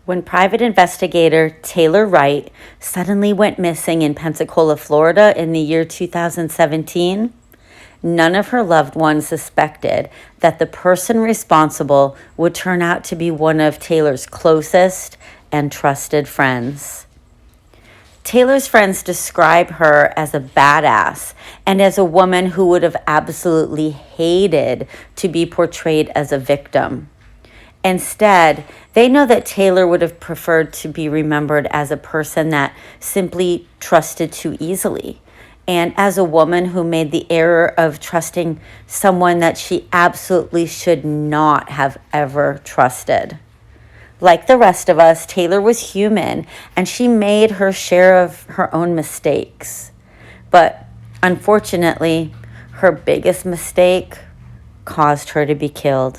When private investigator Taylor Wright suddenly went missing in Pensacola, Florida in the year 2017, none of her loved ones suspected that the person responsible would turn out to be one of Taylor's closest and trusted friends. Taylor's friends describe her as a badass and as a woman who would have absolutely hated to be portrayed as a victim. Instead, they know that Taylor would have preferred to be remembered as a person that simply trusted too easily, and as a woman who made the error of trusting someone that she absolutely should not have ever trusted. Like the rest of us, Taylor was human, and she made her share of her own mistakes. But unfortunately, her biggest mistake caused her to be killed.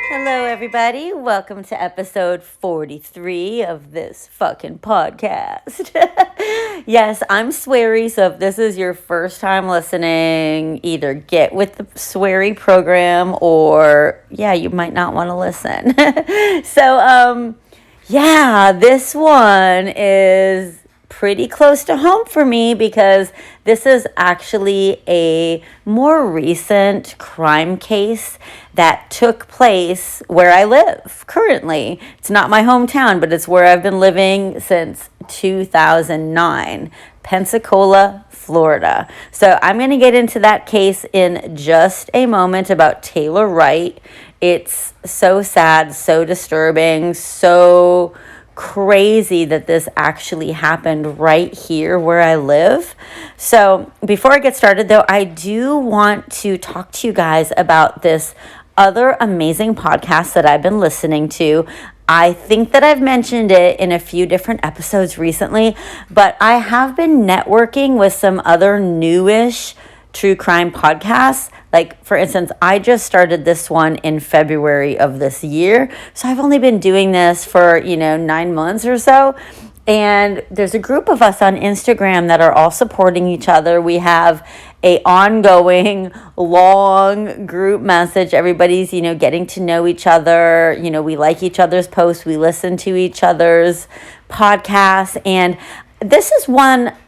Hello, everybody. Welcome to episode 43 of this fucking podcast. Yes, I'm Sweary, so if this is your first time listening, either get with the Sweary program or, you might not want to listen. So, this one is pretty close to home for me because this is actually a more recent crime case that took place where I live currently. It's not my hometown, but it's where I've been living since 2009, Pensacola, Florida. So I'm going to get into that case in just a moment about Taylor Wright. It's so sad, so disturbing, so crazy that this actually happened right here where I live. So before I get started though, I do want to talk to you guys about this other amazing podcast that I've been listening to. I think that I've mentioned it in a few different episodes recently, but I have been networking with some other newish true crime podcasts. Like, for instance, I just started this one in February of this year. So I've only been doing this for, 9 months or so. And there's a group of us on Instagram that are all supporting each other. We have a ongoing long group message. Everybody's, getting to know each other. We like each other's posts. We listen to each other's podcasts. And this is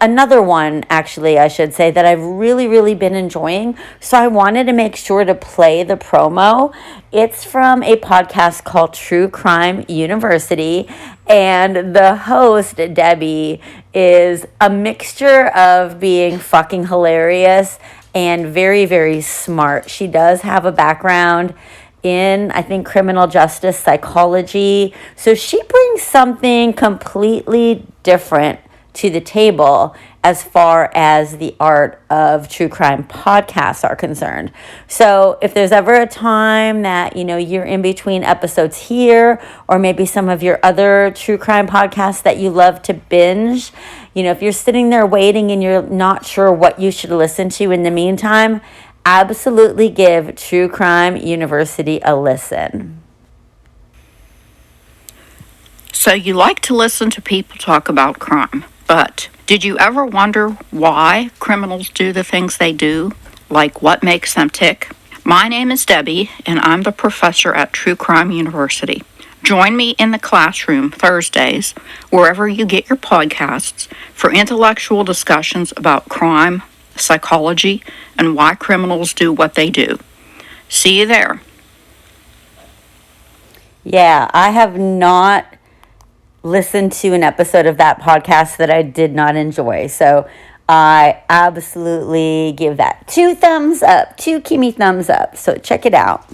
another one, actually, I should say, that I've really, really been enjoying. So I wanted to make sure to play the promo. It's from a podcast called True Crime University. And the host, Debbie, is a mixture of being fucking hilarious and very, very smart. She does have a background in, I think, criminal justice psychology. So she brings something completely different to the table as far as the art of true crime podcasts are concerned. So if there's ever a time that, you're in between episodes here, or maybe some of your other true crime podcasts that you love to binge, if you're sitting there waiting and you're not sure what you should listen to in the meantime, absolutely give True Crime University a listen. So you like to listen to people talk about crime, but did you ever wonder why criminals do the things they do? Like what makes them tick? My name is Debbie, and I'm the professor at True Crime University. Join me in the classroom Thursdays, wherever you get your podcasts, for intellectual discussions about crime, psychology, and why criminals do what they do. See you there. Yeah, I have not listened to an episode of that podcast that I did not enjoy. So I absolutely give that 2 thumbs up, 2 Kimi thumbs up. So check it out.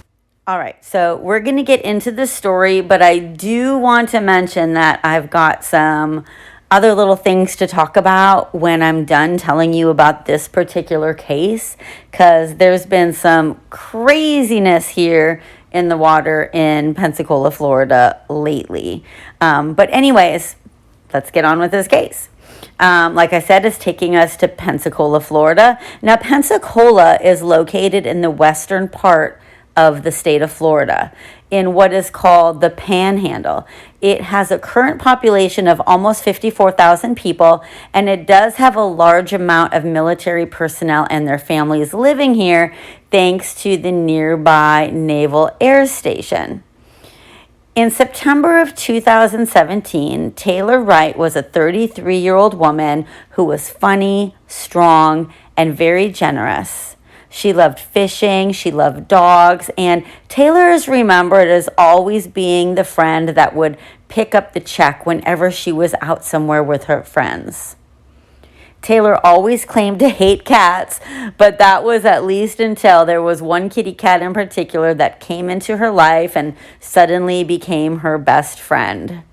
All right, so we're going to get into the story, but I do want to mention that I've got some other little things to talk about when I'm done telling you about this particular case, because there's been some craziness here in the water in Pensacola, Florida lately. But anyways, let's get on with this case. Like I said, it's taking us to Pensacola, Florida. Now, Pensacola is located in the western part of the state of Florida in what is called the Panhandle. It has a current population of almost 54,000 people, and it does have a large amount of military personnel and their families living here thanks to the nearby Naval Air Station. In September of 2017, Taylor Wright was a 33-year-old woman who was funny, strong, and very generous. She loved fishing, she loved dogs, and Taylor is remembered as always being the friend that would pick up the check whenever she was out somewhere with her friends. Taylor always claimed to hate cats, but that was at least until there was one kitty cat in particular that came into her life and suddenly became her best friend.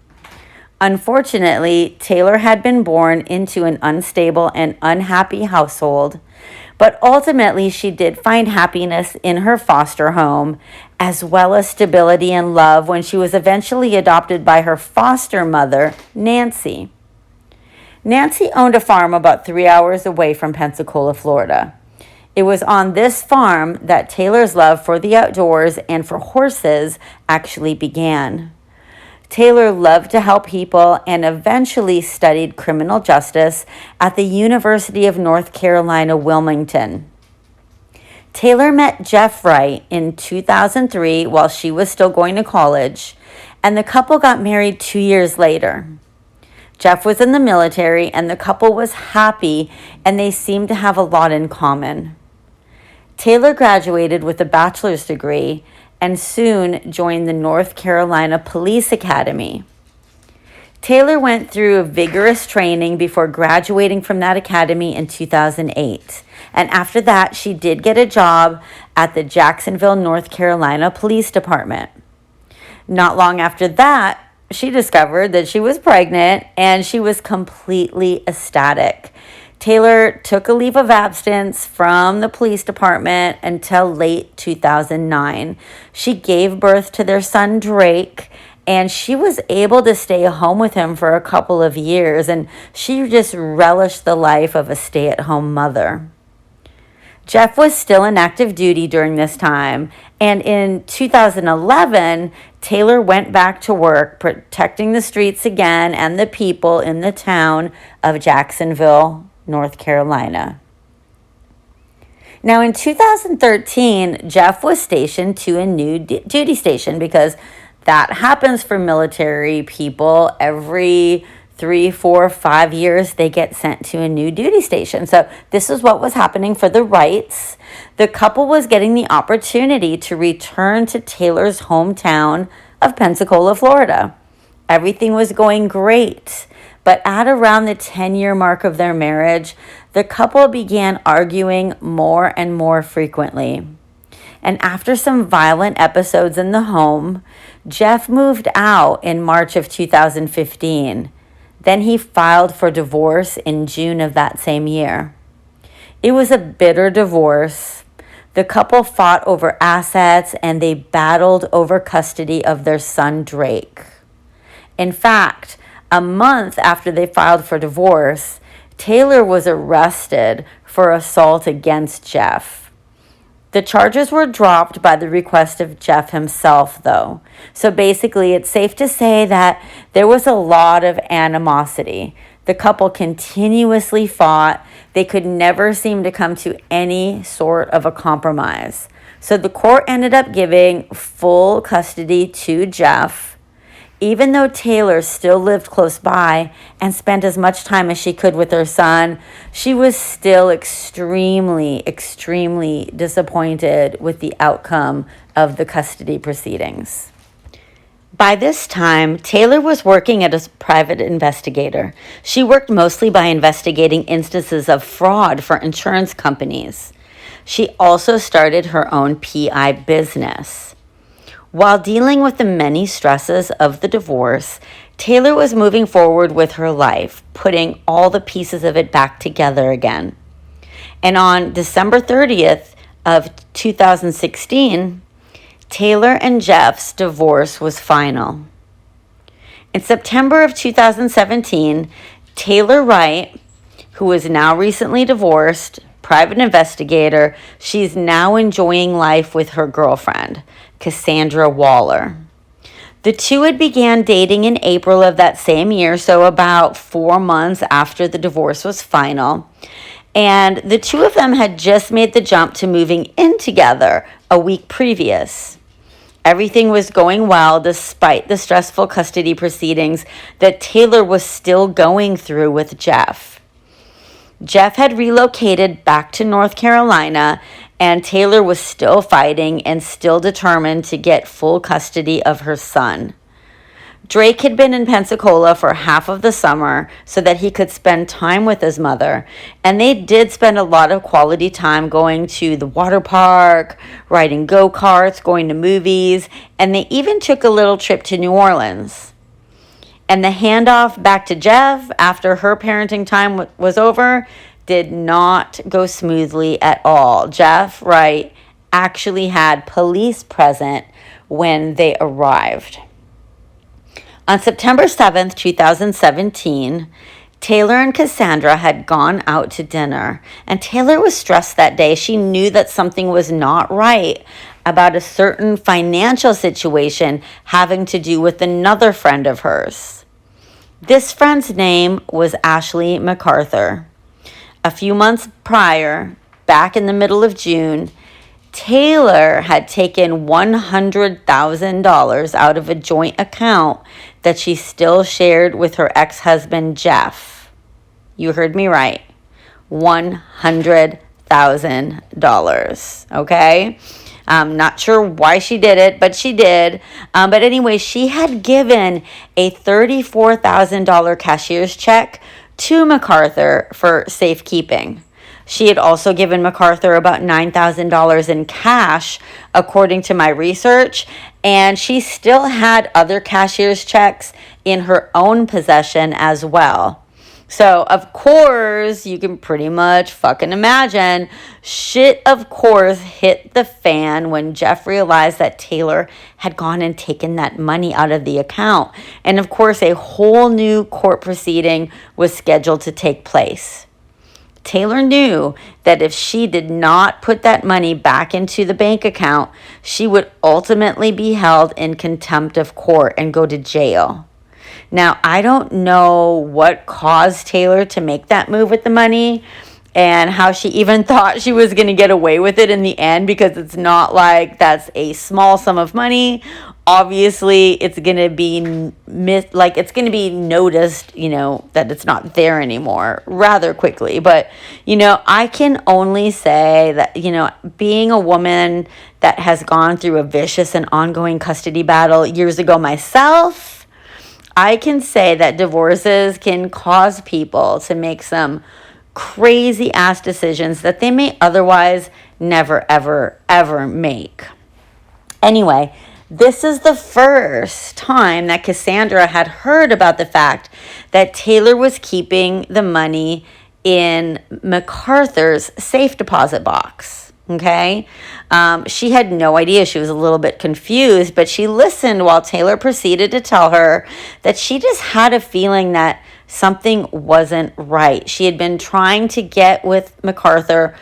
Unfortunately, Taylor had been born into an unstable and unhappy household, but ultimately she did find happiness in her foster home, as well as stability and love when she was eventually adopted by her foster mother, Nancy. Nancy owned a farm about 3 hours away from Pensacola, Florida. It was on this farm that Taylor's love for the outdoors and for horses actually began. Taylor loved to help people and eventually studied criminal justice at the University of North Carolina, Wilmington. Taylor met Jeff Wright in 2003 while she was still going to college, and the couple got married 2 years later. Jeff was in the military, and the couple was happy, and they seemed to have a lot in common. Taylor graduated with a bachelor's degree and soon joined the North Carolina Police Academy. Taylor went through a vigorous training before graduating from that academy in 2008. And after that, she did get a job at the Jacksonville, North Carolina Police Department. Not long after that, she discovered that she was pregnant, and she was completely ecstatic. Taylor took a leave of absence from the police department until late 2009. She gave birth to their son, Drake, and she was able to stay home with him for a couple of years, and she just relished the life of a stay-at-home mother. Jeff was still in active duty during this time, and in 2011, Taylor went back to work protecting the streets again and the people in the town of Jacksonville, North Carolina. Now, in 2013, Jeff was stationed to a new duty station because that happens for military people. Every 3, 4, 5 years, they get sent to a new duty station. So this is what was happening for the Wrights. The couple was getting the opportunity to return to Taylor's hometown of Pensacola, Florida. Everything was going great. But at around the 10-year mark of their marriage, the couple began arguing more and more frequently. And after some violent episodes in the home, Jeff moved out in March of 2015. Then he filed for divorce in June of that same year. It was a bitter divorce. The couple fought over assets, and they battled over custody of their son, Drake. In fact, a month after they filed for divorce, Taylor was arrested for assault against Jeff. The charges were dropped by the request of Jeff himself, though. So basically, it's safe to say that there was a lot of animosity. The couple continuously fought. They could never seem to come to any sort of a compromise. So the court ended up giving full custody to Jeff, even though Taylor still lived close by and spent as much time as she could with her son. She was still extremely, extremely disappointed with the outcome of the custody proceedings. By this time, Taylor was working as a private investigator. She worked mostly by investigating instances of fraud for insurance companies. She also started her own PI business. While dealing with the many stresses of the divorce, Taylor was moving forward with her life, putting all the pieces of it back together again. And on December 30th of 2016, Taylor and Jeff's divorce was final. In September of 2017, Taylor Wright, who is now recently divorced, private investigator, she's now enjoying life with her girlfriend, Casandra Waller. The two had began dating in April of that same year, so about 4 months after the divorce was final. And the two of them had just made the jump to moving in together a week previous. Everything was going well despite the stressful custody proceedings that Taylor was still going through with Jeff. Jeff had relocated back to North Carolina, and Taylor was still fighting and still determined to get full custody of her son. Drake had been in Pensacola for half of the summer so that he could spend time with his mother, and they did spend a lot of quality time going to the water park, riding go-karts, going to movies, and they even took a little trip to New Orleans. And the handoff back to Jeff after her parenting time was over did not go smoothly at all. Jeff Wright actually had police present when they arrived. On September 7th, 2017, Taylor and Casandra had gone out to dinner, and Taylor was stressed that day. She knew that something was not right about a certain financial situation having to do with another friend of hers. This friend's name was Ashley McArthur. A few months prior, back in the middle of June, Taylor had taken $100,000 out of a joint account that she still shared with her ex-husband, Jeff. You heard me right. $100,000, okay? I'm not sure why she did it, but she did. But anyway, she had given a $34,000 cashier's check to McArthur for safekeeping. She had also given McArthur about $9,000 in cash, according to my research, and she still had other cashier's checks in her own possession as well. So, of course, you can pretty much fucking imagine, shit, of course, hit the fan when Jeff realized that Taylor had gone and taken that money out of the account. And, of course, a whole new court proceeding was scheduled to take place. Taylor knew that if she did not put that money back into the bank account, she would ultimately be held in contempt of court and go to jail. Now, I don't know what caused Taylor to make that move with the money and how she even thought she was going to get away with it in the end, because it's not like that's a small sum of money. Obviously, it's going to be it's going to be noticed, that it's not there anymore rather quickly. But, I can only say that, being a woman that has gone through a vicious and ongoing custody battle years ago myself, I can say that divorces can cause people to make some crazy ass decisions that they may otherwise never, ever, ever make. Anyway, this is the first time that Casandra had heard about the fact that Taylor was keeping the money in McArthur's safe deposit box. Okay. She had no idea. She was a little bit confused, but she listened while Taylor proceeded to tell her that she just had a feeling that something wasn't right. She had been trying to get with McArthur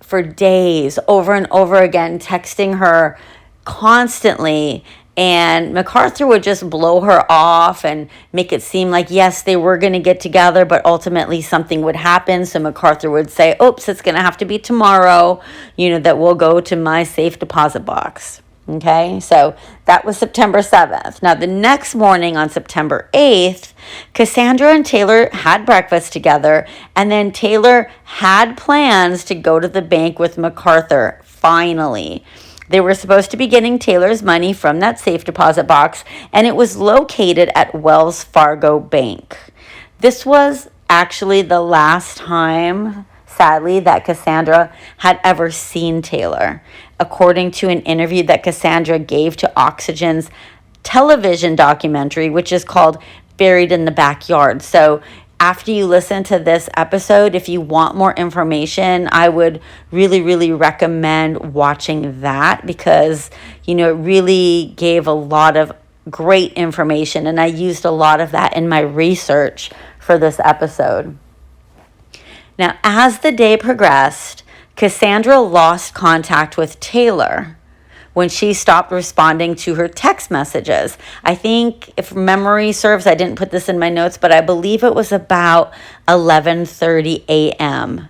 for days, over and over again, texting her constantly. And McArthur would just blow her off and make it seem like, yes, they were going to get together, but ultimately something would happen. So McArthur would say, oops, it's going to have to be tomorrow, that we'll go to my safe deposit box. Okay, so that was September 7th. Now, the next morning on September 8th, Casandra and Taylor had breakfast together, and then Taylor had plans to go to the bank with McArthur, finally. They were supposed to be getting Taylor's money from that safe deposit box, and it was located at Wells Fargo Bank. This was actually the last time, sadly, that Casandra had ever seen Taylor, according to an interview that Casandra gave to Oxygen's television documentary, which is called buried in the backyard. So after you listen to this episode, if you want more information, I would really, really recommend watching that because, it really gave a lot of great information, and I used a lot of that in my research for this episode. Now, as the day progressed, Casandra lost contact with Taylor when she stopped responding to her text messages. I think, if memory serves, I didn't put this in my notes, but I believe it was about 11:30 a.m.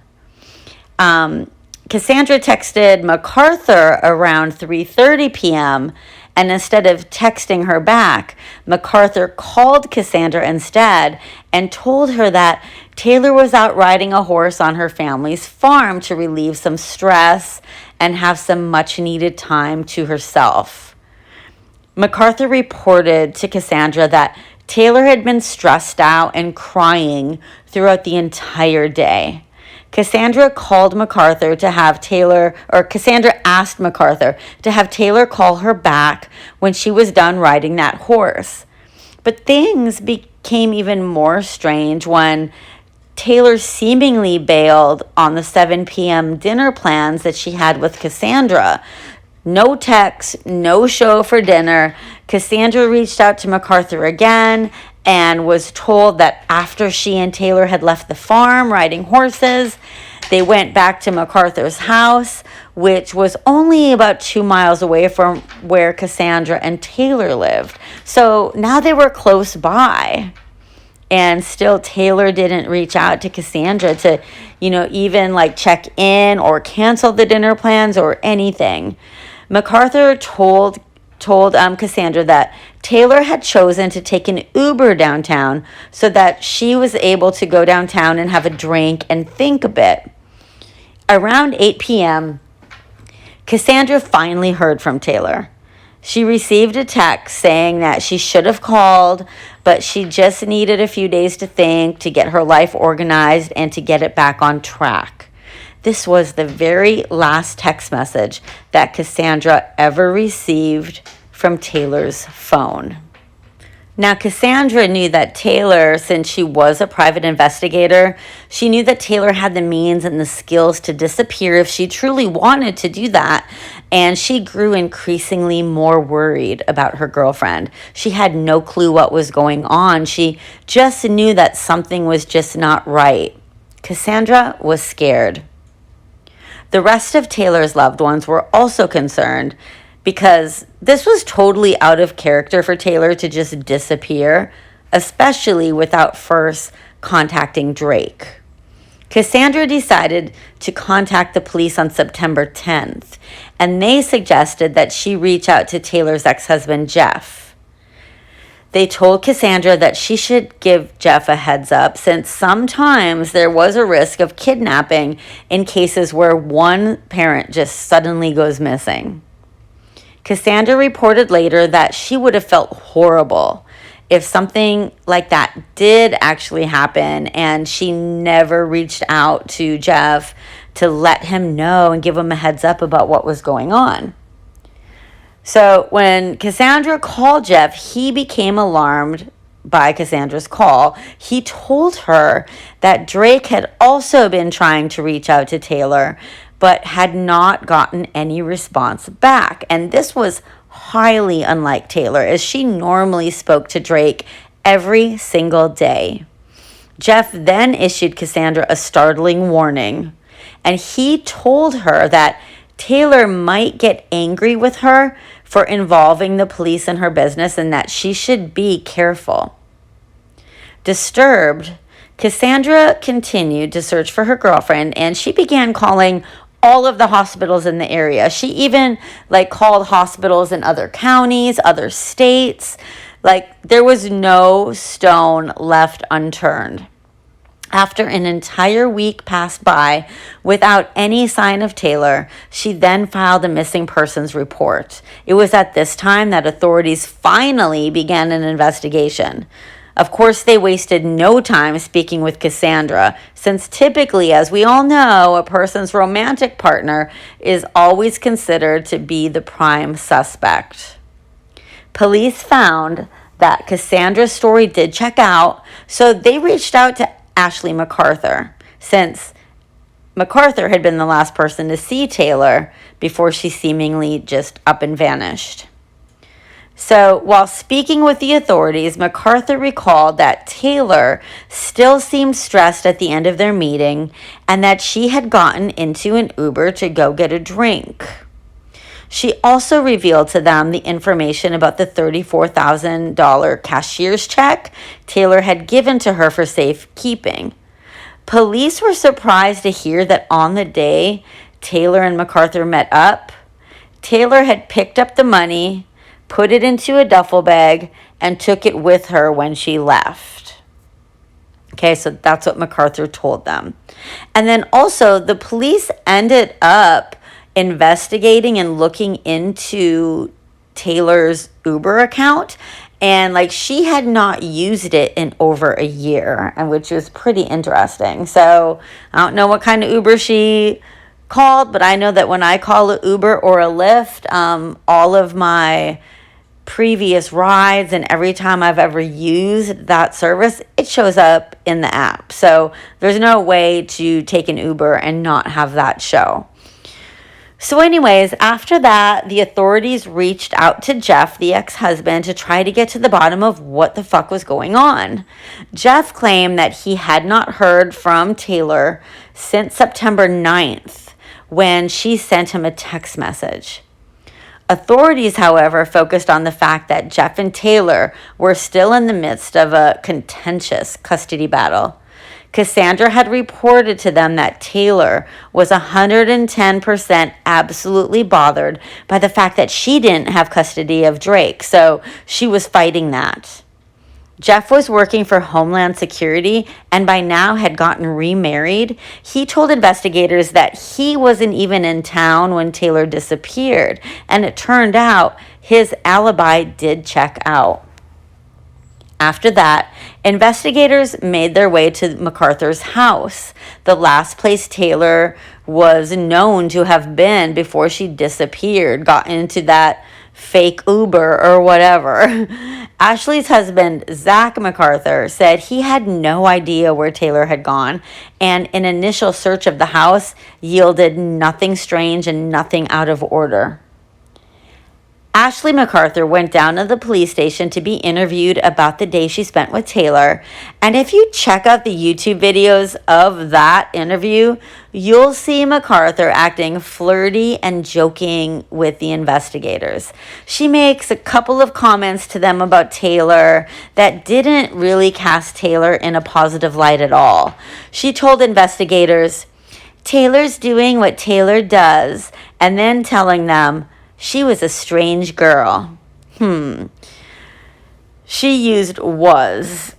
Casandra texted McArthur around 3:30 p.m., and instead of texting her back, McArthur called Casandra instead and told her that Taylor was out riding a horse on her family's farm to relieve some stress and have some much-needed time to herself. McArthur reported to Casandra that Taylor had been stressed out and crying throughout the entire day. Casandra asked McArthur to have Taylor call her back when she was done riding that horse. But things became even more strange when Taylor seemingly bailed on the 7 p.m. dinner plans that she had with Casandra. No text, no show for dinner. Casandra reached out to McArthur again and was told that after she and Taylor had left the farm riding horses, they went back to McArthur's house, which was only about 2 miles away from where Casandra and Taylor lived. So now they were close by. And still Taylor didn't reach out to Casandra to, even check in or cancel the dinner plans or anything. McArthur told Casandra that Taylor had chosen to take an Uber downtown so that she was able to go downtown and have a drink and think a bit. Around 8 p.m., Casandra finally heard from Taylor. She received a text saying that she should have called, but she just needed a few days to think, to get her life organized, and to get it back on track. This was the very last text message that Casandra ever received from Taylor's phone. Now, Casandra knew that Taylor, since she was a private investigator, she knew that Taylor had the means and the skills to disappear if she truly wanted to do that, and she grew increasingly more worried about her girlfriend. She had no clue what was going on. She just knew that something was just not right. Casandra was scared. The rest of Taylor's loved ones were also concerned, because this was totally out of character for Taylor to just disappear, especially without first contacting Drake. Casandra decided to contact the police on September 10th, and they suggested that she reach out to Taylor's ex-husband, Jeff. They told Casandra that she should give Jeff a heads up, since sometimes there was a risk of kidnapping in cases where one parent just suddenly goes missing. Casandra reported later that she would have felt horrible if something like that did actually happen, and she never reached out to Jeff to let him know and give him a heads up about what was going on. So when Casandra called Jeff, he became alarmed by Cassandra's call. He told her that Drake had also been trying to reach out to Taylor, but had not gotten any response back. And this was highly unlike Taylor, as she normally spoke to Drake every single day. Jeff then issued Casandra a startling warning, and he told her that Taylor might get angry with her for involving the police in her business and that she should be careful. Disturbed, Casandra continued to search for her girlfriend, and she began calling all of the hospitals in the area. She even called hospitals in other counties, other states. There was no stone left unturned. After an entire week passed by without any sign of Taylor, she then filed a missing persons report. It was at this time that authorities finally began an investigation. Of course, they wasted no time speaking with Casandra, since typically, as we all know, a person's romantic partner is always considered to be the prime suspect. Police found that Cassandra's story did check out, so they reached out to Ashley McArthur, since McArthur had been the last person to see Taylor before she seemingly just up and vanished. So while speaking with the authorities, McArthur recalled that Taylor still seemed stressed at the end of their meeting and that she had gotten into an Uber to go get a drink. She also revealed to them the information about the $34,000 cashier's check Taylor had given to her for safekeeping. Police were surprised to hear that on the day Taylor and McArthur met up, Taylor had picked up the money, put it into a duffel bag, and took it with her when she left. Okay, so that's what McArthur told them. And then also, the police ended up investigating and looking into Taylor's Uber account, and she had not used it in over a year, and which was pretty interesting. So I don't know what kind of Uber she called, but I know that when I call an Uber or a Lyft, all of my previous rides and every time I've ever used that service, it shows up in the app. So there's no way to take an Uber and not have that show. So anyways, after that, the authorities reached out to Jeff, the ex-husband, to try to get to the bottom of what the fuck was going on. Jeff claimed that he had not heard from Taylor since September 9th, when she sent him a text message. Authorities, however, focused on the fact that Jeff and Taylor were still in the midst of a contentious custody battle. Casandra had reported to them that Taylor was 110% absolutely bothered by the fact that she didn't have custody of Drake, so she was fighting that. Jeff was working for Homeland Security and by now had gotten remarried. He told investigators that he wasn't even in town when Taylor disappeared, and it turned out his alibi did check out. After that, investigators made their way to McArthur's house, the last place Taylor was known to have been before she disappeared, got into that fake Uber or whatever. Ashley's husband, Zach McArthur, said he had no idea where Taylor had gone, and an initial search of the house yielded nothing strange and nothing out of order. Ashley McArthur went down to the police station to be interviewed about the day she spent with Taylor. And if you check out the YouTube videos of that interview, you'll see McArthur acting flirty and joking with the investigators. She makes a couple of comments to them about Taylor that didn't really cast Taylor in a positive light at all. She told investigators, "Taylor's doing what Taylor does," and then telling them, "She was a strange girl." She used "was"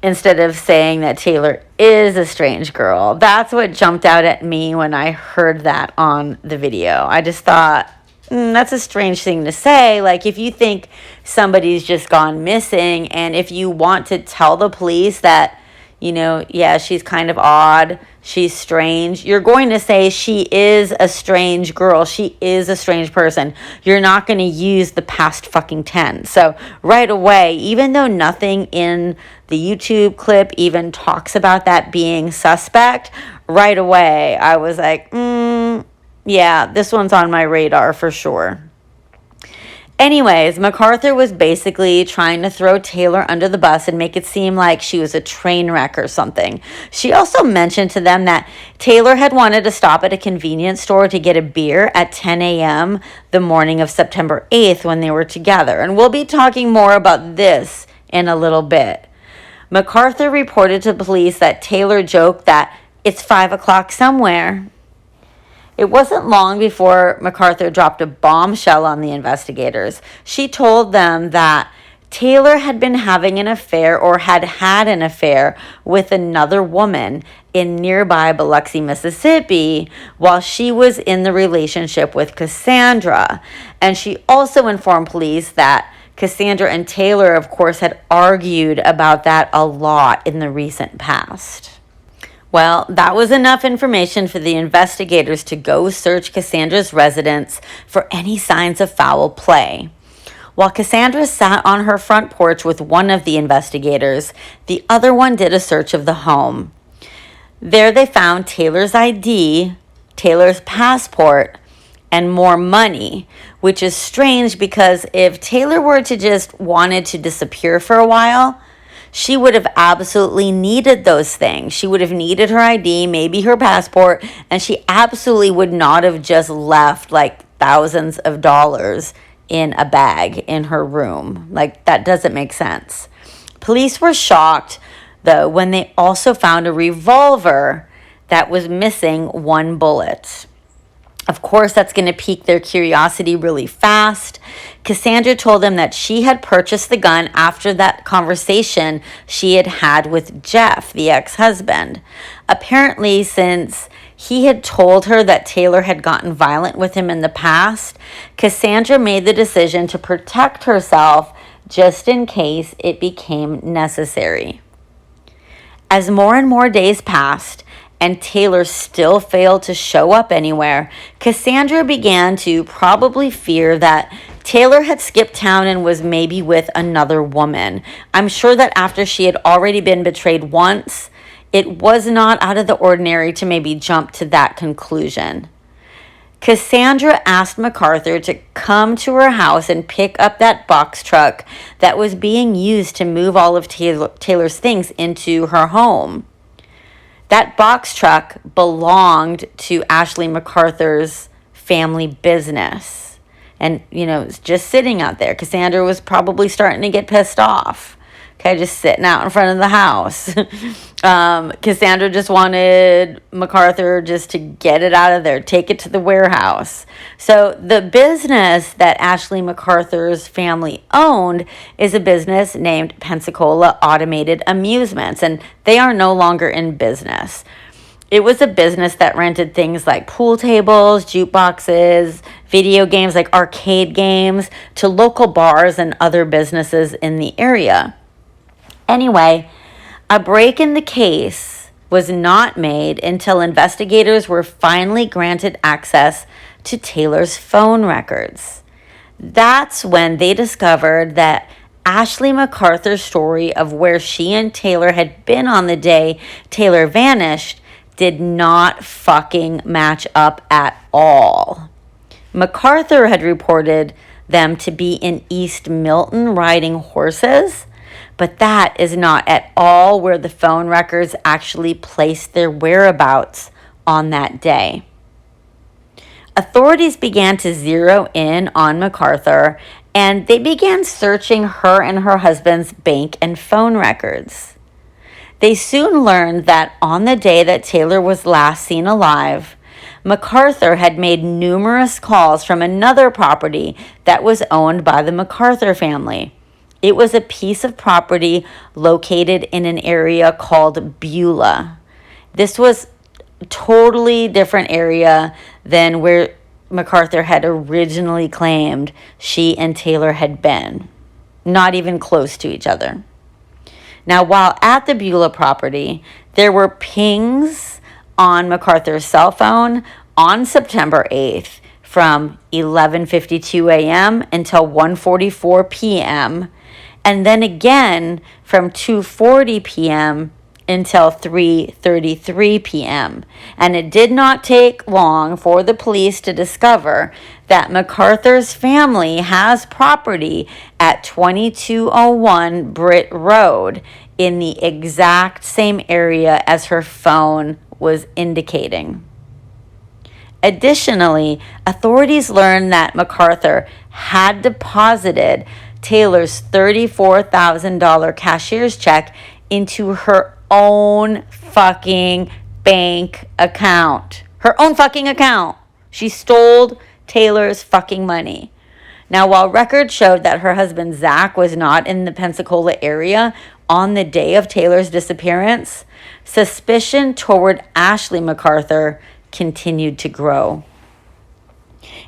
instead of saying that Taylor is a strange girl. That's what jumped out at me when I heard that on the video. I just thought, that's a strange thing to say. If you think somebody's just gone missing, and if you want to tell the police that, yeah, she's kind of odd, she's strange, you're going to say she is a strange girl, she is a strange person. You're not going to use the past fucking tense. So right away, even though nothing in the YouTube clip even talks about that being suspect, right away I was like, yeah, this one's on my radar for sure. Anyways, McArthur was basically trying to throw Taylor under the bus and make it seem like she was a train wreck or something. She also mentioned to them that Taylor had wanted to stop at a convenience store to get a beer at 10 a.m. the morning of September 8th when they were together. And we'll be talking more about this in a little bit. McArthur reported to police that Taylor joked that it's 5 o'clock somewhere. It wasn't long before McArthur dropped a bombshell on the investigators. She told them that Taylor had been having an affair or had had an affair with another woman in nearby Biloxi, Mississippi, while she was in the relationship with Casandra. And she also informed police that Casandra and Taylor, of course, had argued about that a lot in the recent past. Well, that was enough information for the investigators to go search Cassandra's residence for any signs of foul play. While Casandra sat on her front porch with one of the investigators, the other one did a search of the home. There they found Taylor's ID, Taylor's passport, and more money, which is strange because if Taylor were to just wanted to disappear for a while, she would have absolutely needed those things. She would have needed her ID, maybe her passport, and she absolutely would not have just left like thousands of dollars in a bag in her room. Like, that doesn't make sense. Police were shocked, though, when they also found a revolver that was missing one bullet. Of course, that's going to pique their curiosity really fast. Casandra told them that she had purchased the gun after that conversation she had had with Jeff, the ex-husband. Apparently, since he had told her that Taylor had gotten violent with him in the past, Casandra made the decision to protect herself just in case it became necessary. As more and more days passed, and Taylor still failed to show up anywhere, Casandra began to probably fear that Taylor had skipped town and was maybe with another woman. I'm sure that after she had already been betrayed once, it was not out of the ordinary to maybe jump to that conclusion. Casandra asked McArthur to come to her house and pick up that box truck that was being used to move all of Taylor's things into her home. That box truck belonged to Ashley McArthur's family business. And, it's just sitting out there. Casandra was probably starting to get pissed off. Okay, just sitting out in front of the house. Casandra just wanted McArthur just to get it out of there, take it to the warehouse. So the business that Ashley McArthur's family owned is a business named Pensacola Automated Amusements, and they are no longer in business. It was a business that rented things like pool tables, jukeboxes, video games like arcade games to local bars and other businesses in the area. Anyway, a break in the case was not made until investigators were finally granted access to Taylor's phone records. That's when they discovered that Ashley McArthur's story of where she and Taylor had been on the day Taylor vanished did not fucking match up at all. McArthur had reported them to be in East Milton riding horses, but that is not at all where the phone records actually placed their whereabouts on that day. Authorities began to zero in on McArthur, and they began searching her and her husband's bank and phone records. They soon learned that on the day that Taylor was last seen alive, McArthur had made numerous calls from another property that was owned by the McArthur family. It was a piece of property located in an area called Beulah. This was a totally different area than where McArthur had originally claimed she and Taylor had been. Not even close to each other. Now, while at the Beulah property, there were pings on McArthur's cell phone on September 8th from 11:52 a.m. until 1:44 p.m., and then again from 2:40 p.m. until 3:33 p.m. And it did not take long for the police to discover that McArthur's family has property at 2201 Britt Road in the exact same area as her phone was indicating. Additionally, authorities learned that McArthur had deposited Taylor's $34,000 cashier's check into her own fucking bank account. Her own fucking account. She stole Taylor's fucking money. Now, while records showed that her husband Zach was not in the Pensacola area on the day of Taylor's disappearance, suspicion toward Ashley McArthur continued to grow.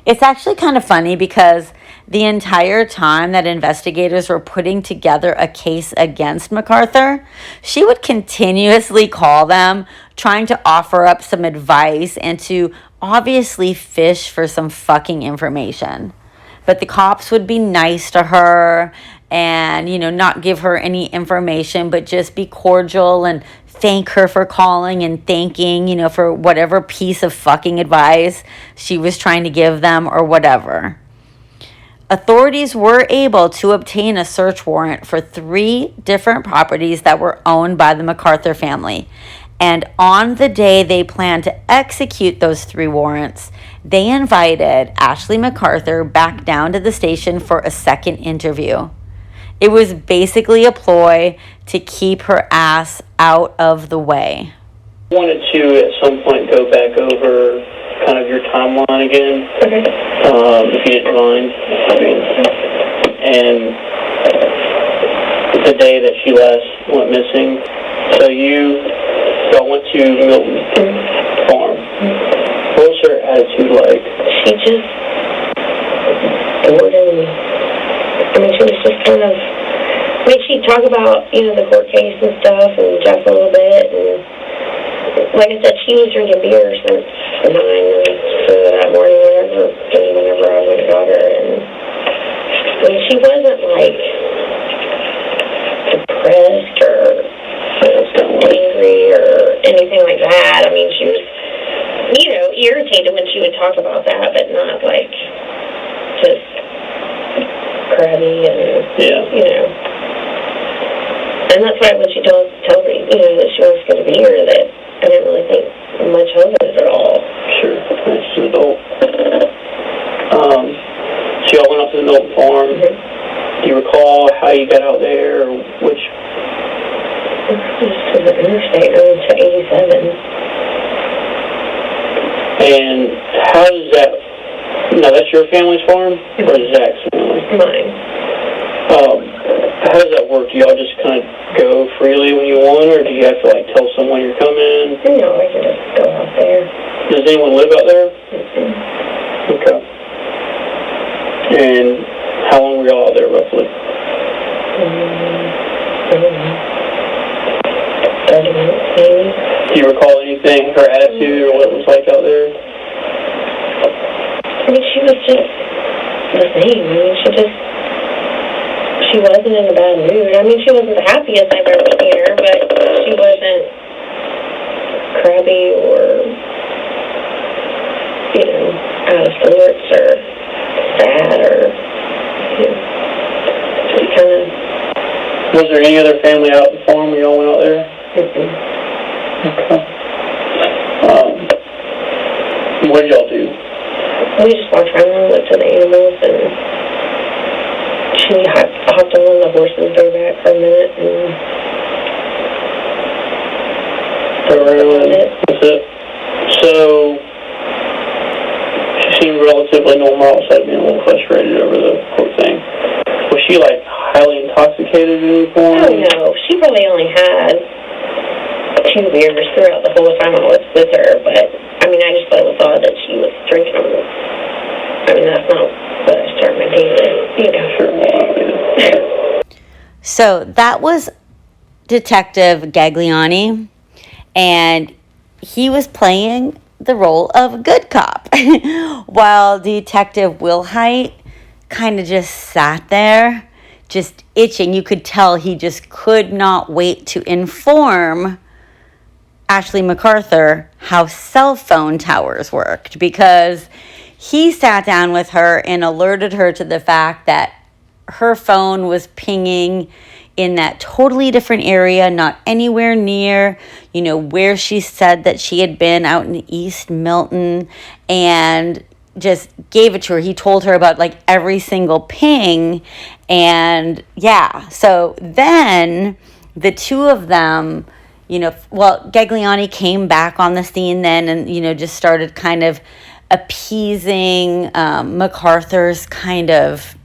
It's actually kind of funny because the entire time that investigators were putting together a case against McArthur, she would continuously call them, trying to offer up some advice and to obviously fish for some fucking information. but the cops would be nice to her and, not give her any information, but just be cordial and thank her for calling and thanking, for whatever piece of fucking advice she was trying to give them or whatever. Authorities were able to obtain a search warrant for 3 different properties that were owned by the McArthur family. And on the day they planned to execute those 3 warrants, they invited Ashley McArthur back down to the station for a second interview. It was basically a ploy to keep her ass out of the way. I wanted to at some point go back over kind of your timeline again, if you didn't mind. And the day that she last went missing. So y'all went to Milton Farm. What was her attitude like? She just bored and, she was just kind of, she'd talk about, the court case and stuff and Jeff a little bit, and like I said, she was drinking beer since 9 that morning, whenever I went and got her, and she wasn't like depressed or angry or anything like that. She was, irritated when she would talk about that, but not like just crabby and, And that's why when she tells me, that she wants to go to beer, that I didn't really think much of it at all. Sure, nice adult. So y'all went up to the Milton Farm. Mm-hmm. Do you recall how you got out there, or which? Just to the interstate, to 87. And how does that, now that's your family's farm, or Zach's family? Mine. How does that work? Do y'all just kind of go freely when you want, or do you have to tell someone you're coming? No, I can just go out there. Does anyone live out there? Mm-hmm. Okay. And how long were y'all out there roughly? I don't know. 30 minutes maybe. Do you recall anything, her attitude, or what it was like out there? She was just the same. She wasn't in a bad mood. She wasn't the happiest I've ever seen her, but she wasn't crabby or, out of sorts or sad or, just kind of... Was there any other family out in the farm when y'all went out there? Mm-hmm. Okay. What did y'all do? We just walked around and looked at the animals, and she hopped on one of the horses bareback for a minute, and that's it. So, she seemed relatively normal outside of being a little frustrated over the court thing. Was she, highly intoxicated at any point? Oh, no. She probably only had 2 beers throughout the whole time I was with her, but, I just thought that she was drinking. That's not what I start my day with, So that was Detective Gagliani, and he was playing the role of good cop, while Detective Wilhite kind of just sat there, just itching. You could tell he just could not wait to inform Ashley McArthur how cell phone towers worked, because he sat down with her and alerted her to the fact that her phone was pinging in that totally different area, not anywhere near, where she said that she had been out in East Milton, and just gave it to her. He told her about every single ping, and so then the 2 of them, Gagliani came back on the scene then and, just started kind of appeasing McArthur's kind of,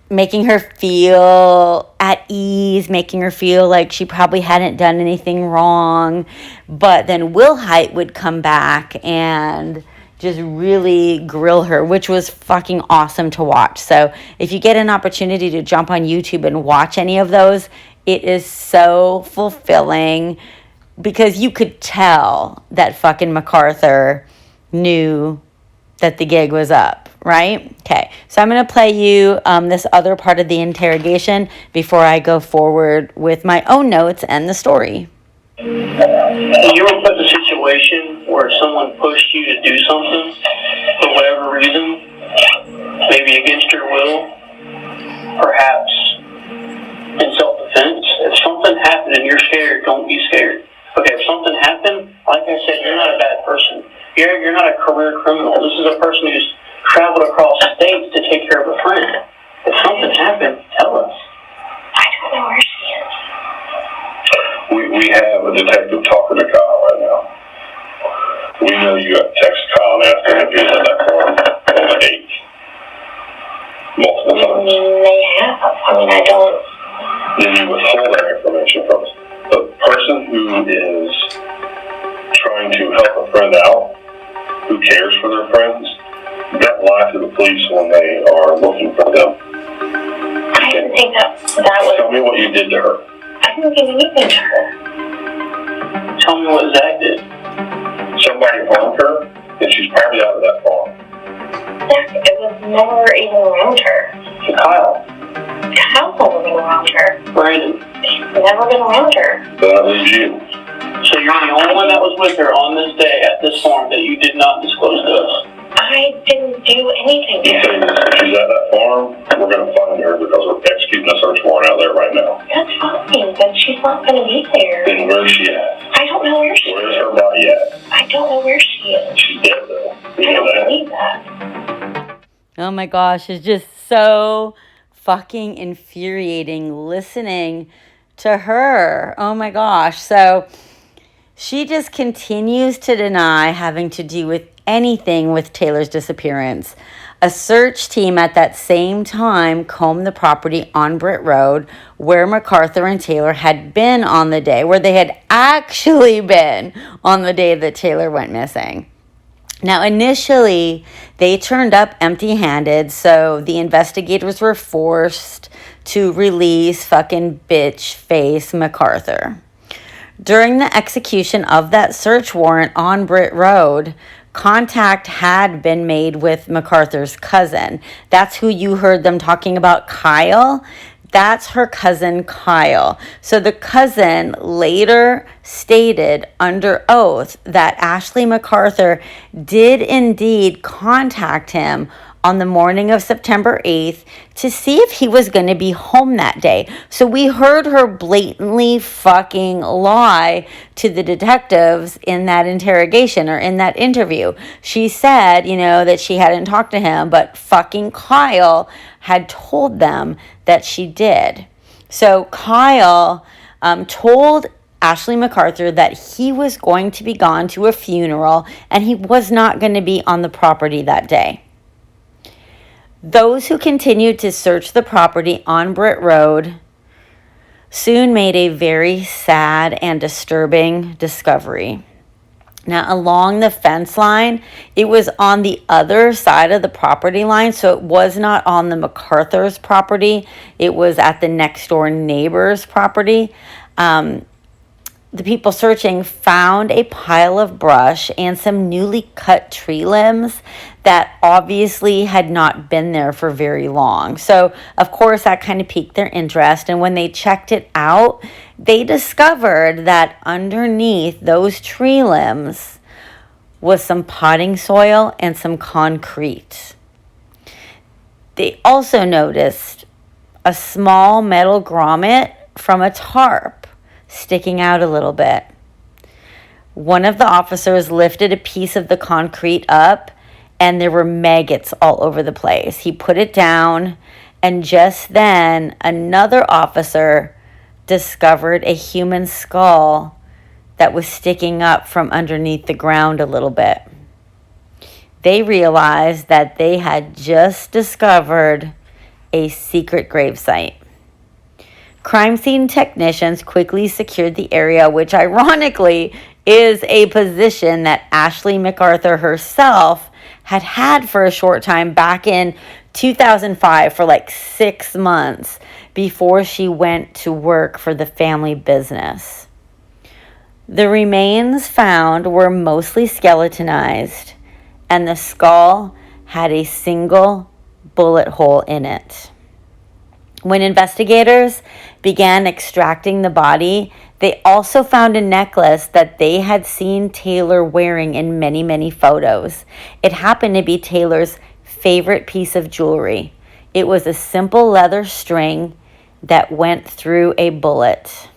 making her feel at ease, making her feel like she probably hadn't done anything wrong. But then Wilhite would come back and just really grill her, which was fucking awesome to watch. So if you get an opportunity to jump on YouTube and watch any of those, it is so fulfilling, because you could tell that fucking McArthur knew that the gig was up, right? Okay, so I'm going to play you this other part of the interrogation before I go forward with my own notes and the story. You were put in a situation where someone pushed you to do something for whatever reason, maybe against your will, perhaps in self-defense. If something happened and you're scared, don't be scared. Okay, if something happened, like I said, you're not a bad person. You're not a career criminal. This is a person who's traveled across states to take care of a friend. If something happened, tell us. I don't know where she is. We have a detective talking to Kyle right now. We know you got text Kyle and asked him if he was in that car on the 8th. Multiple times. They have. I mean, I don't. Then you withhold that information from us. The person who is trying to help a friend out, who cares for their friends, don't lie to the police when they are looking for them. I didn't think that was. Tell me what you did to her. I didn't do anything to her. Tell me what Zach did. Somebody harmed her, and she's probably out of that farm. It was never even around her. Kyle. Kyle's never been around her. Brandon. He's never been around her. Then that leaves you. So you're the only one that was with her on this day at this farm that you did not disclose to us. I didn't do anything to her. If she's at that farm, we're going to find her because we're executing a search warrant out there right now. That's fine, but she's not going to be there. Then where's she at? I don't know where she is. Where's her body at? I don't know where she is. She's dead though. I You know don't that? believe that. Oh my gosh, it's just so fucking infuriating listening to her. Oh my gosh. So she just continues to deny having to do with anything with Taylor's disappearance. A search team at that same time combed the property on Britt Road where McArthur and Taylor had been on the day, where they had actually been on the day that Taylor went missing. Now, initially, they turned up empty-handed, so the investigators were forced to release fucking bitch face McArthur. During the execution of that search warrant on Britt Road, contact had been made with McArthur's cousin. That's who you heard them talking about, Kyle. That's her cousin, Kyle. So the cousin later stated under oath that Ashley McArthur did indeed contact him on the morning of September 8th to see if he was going to be home that day. So we heard her blatantly fucking lie to the detectives in that interrogation or in that interview. She said, that she hadn't talked to him, but fucking Kyle had told them that she did. So Kyle told Ashley McArthur that he was going to be gone to a funeral and he was not going to be on the property that day. Those who continued to search the property on Britt Road soon made a very sad and disturbing discovery. Now, along the fence line, it was on the other side of the property line, so it was not on the McArthur's property. It was at the next door neighbor's property. The people searching found a pile of brush and some newly cut tree limbs that obviously had not been there for very long. So, of course, that kind of piqued their interest. And when they checked it out, they discovered that underneath those tree limbs was some potting soil and some concrete. They also noticed a small metal grommet from a tarp sticking out a little bit. One of the officers lifted a piece of the concrete up and there were maggots all over the place. He put it down, and just then another officer discovered a human skull that was sticking up from underneath the ground a little bit. They realized that they had just discovered a secret gravesite. Crime scene technicians quickly secured the area, which ironically is a position that Ashley McArthur herself had for a short time back in 2005 for like 6 months before she went to work for the family business. The remains found were mostly skeletonized and the skull had a single bullet hole in it. When investigators began extracting the body, they also found a necklace that they had seen Taylor wearing in many, many photos. It happened to be Taylor's favorite piece of jewelry. It was a simple leather string that went through a bullet.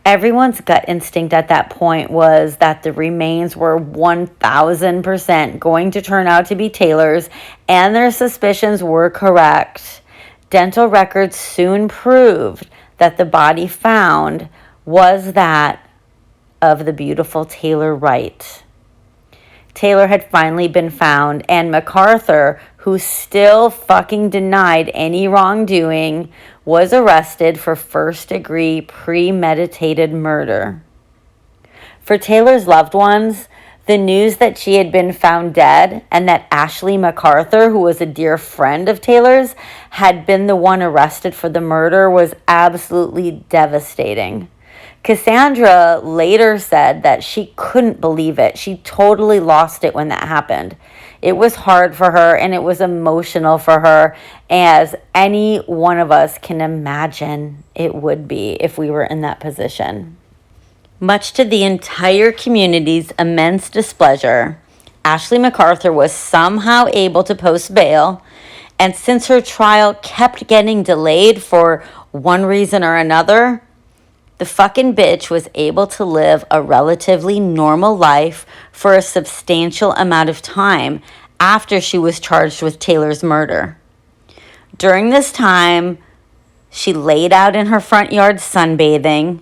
Everyone's gut instinct at that point was that the remains were 1,000% going to turn out to be Taylor's, and their suspicions were correct. Dental records soon proved that the body found was that of the beautiful Taylor Wright. Taylor had finally been found, and McArthur, who still fucking denied any wrongdoing, was arrested for first-degree premeditated murder. For Taylor's loved ones, the news that she had been found dead and that Ashley McArthur, who was a dear friend of Taylor's, had been the one arrested for the murder was absolutely devastating. Casandra later said that she couldn't believe it. She totally lost it when that happened. It was hard for her and it was emotional for her, as any one of us can imagine it would be if we were in that position. Much to the entire community's immense displeasure, Ashley McArthur was somehow able to post bail, and since her trial kept getting delayed for one reason or another, the fucking bitch was able to live a relatively normal life for a substantial amount of time after she was charged with Taylor's murder. During this time, she laid out in her front yard sunbathing.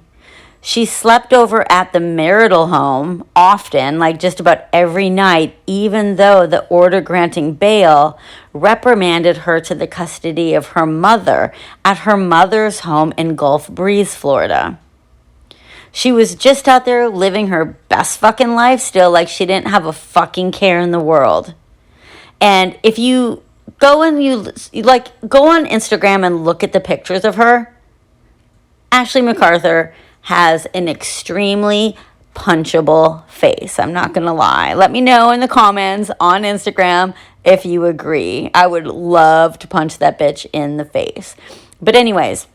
She slept over at the marital home often, like just about every night, even though the order granting bail reprimanded her to the custody of her mother at her mother's home in Gulf Breeze, Florida. She was just out there living her best fucking life still, like she didn't have a fucking care in the world. And if you go and go on Instagram and look at the pictures of her, Ashley McArthur has an extremely punchable face. I'm not going to lie. Let me know in the comments on Instagram if you agree. I would love to punch that bitch in the face. But anyways,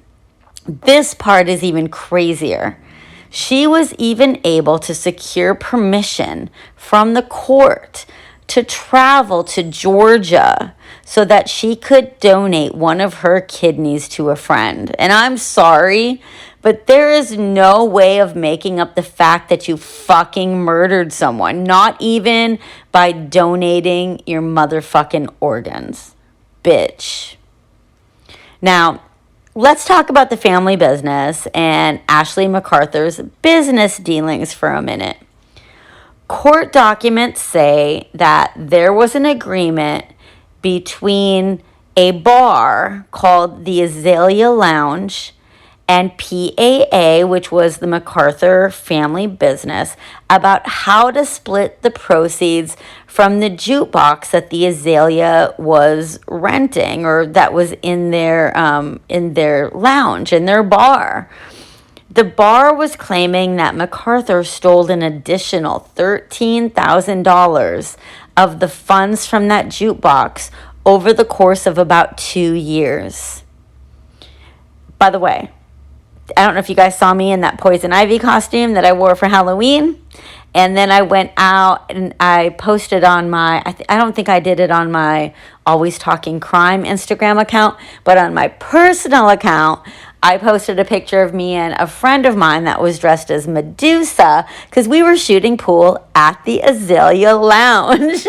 this part is even crazier. She was even able to secure permission from the court to travel to Georgia so that she could donate one of her kidneys to a friend. And I'm sorry, but there is no way of making up the fact that you fucking murdered someone, not even by donating your motherfucking organs. Bitch. Now, let's talk about the family business and Ashley McArthur's business dealings for a minute. Court documents say that there was an agreement between a bar called the Azalea Lounge and PAA, which was the McArthur family business, about how to split the proceeds from the jukebox that the Azalea was renting, or that was in their lounge, in their bar. The bar was claiming that McArthur stole an additional $13,000 of the funds from that jukebox over the course of about 2 years. By the way, I don't know if you guys saw me in that Poison Ivy costume that I wore for Halloween. And then I went out and I posted on my, I don't think I did it on my Always Talking Crime Instagram account, but on my personal account, I posted a picture of me and a friend of mine that was dressed as Medusa because we were shooting pool at the Azalea Lounge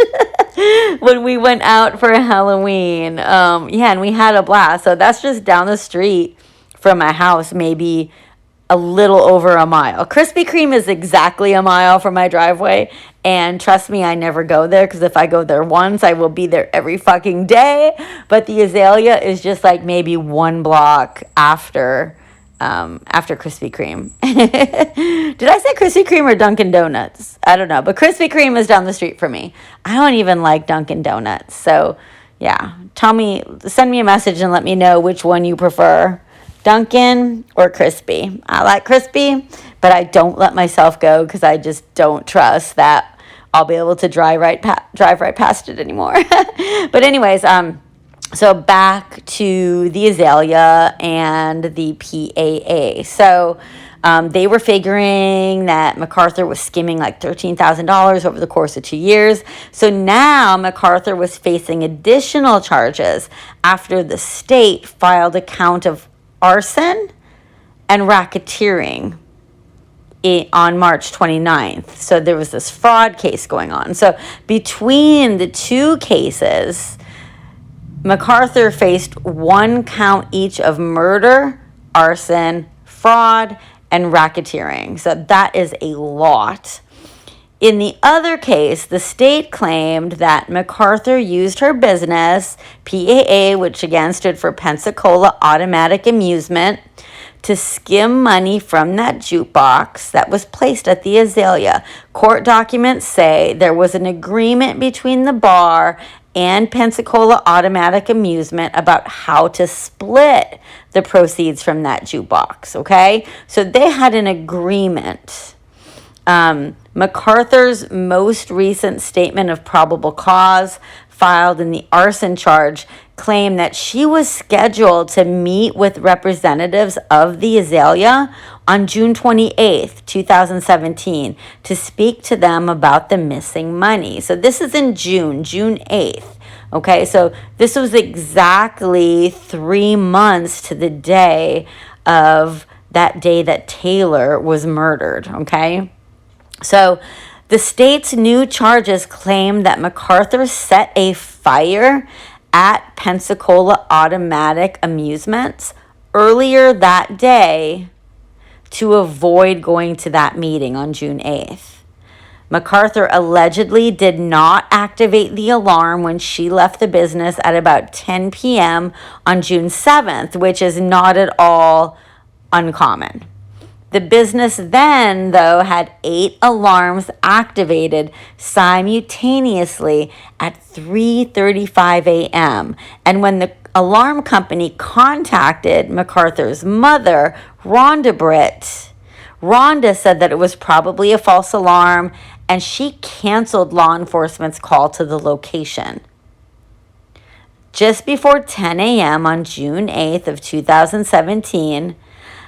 when we went out for Halloween. And we had a blast. So that's just down the street from my house, maybe a little over a mile. Krispy Kreme is exactly a mile from my driveway, and trust me, I never go there because if I go there once, I will be there every fucking day. But the Azalea is just like maybe 1 block after Krispy Kreme. Did I say Krispy Kreme or Dunkin' Donuts? I don't know, but Krispy Kreme is down the street from me. I don't even like Dunkin' Donuts, so yeah. Send me a message and let me know which one you prefer. Dunkin' or Crispy. I like Crispy, but I don't let myself go because I just don't trust that I'll be able to drive right past it anymore. But anyways, so back to the Azalea and the PAA. So they were figuring that McArthur was skimming like $13,000 over the course of 2 years. So now McArthur was facing additional charges after the state filed a count of arson and racketeering on March 29th. So there was this fraud case going on. So between the two cases, McArthur faced 1 count each of murder, arson, fraud, and racketeering. So that is a lot. In the other case, the state claimed that McArthur used her business, PAA, which again stood for Pensacola Automatic Amusement, to skim money from that jukebox that was placed at the Azalea. Court documents say there was an agreement between the bar and Pensacola Automatic Amusement about how to split the proceeds from that jukebox, okay? So they had an agreement. McArthur's most recent statement of probable cause filed in the arson charge claimed that she was scheduled to meet with representatives of the Azalea on June 28th, 2017, to speak to them about the missing money. So this is in June 8th. Okay, so this was exactly 3 months to the day of that day that Taylor was murdered, okay? So the state's new charges claim that McArthur set a fire at Pensacola Automatic Amusements earlier that day to avoid going to that meeting on June 8th. McArthur allegedly did not activate the alarm when she left the business at about 10 p.m. on June 7th, which is not at all uncommon. The business then, though, had 8 alarms activated simultaneously at 3:35 a.m. And when the alarm company contacted McArthur's mother, Rhonda Britt, Rhonda said that it was probably a false alarm, and she canceled law enforcement's call to the location. Just before 10 a.m. on June 8th of 2017,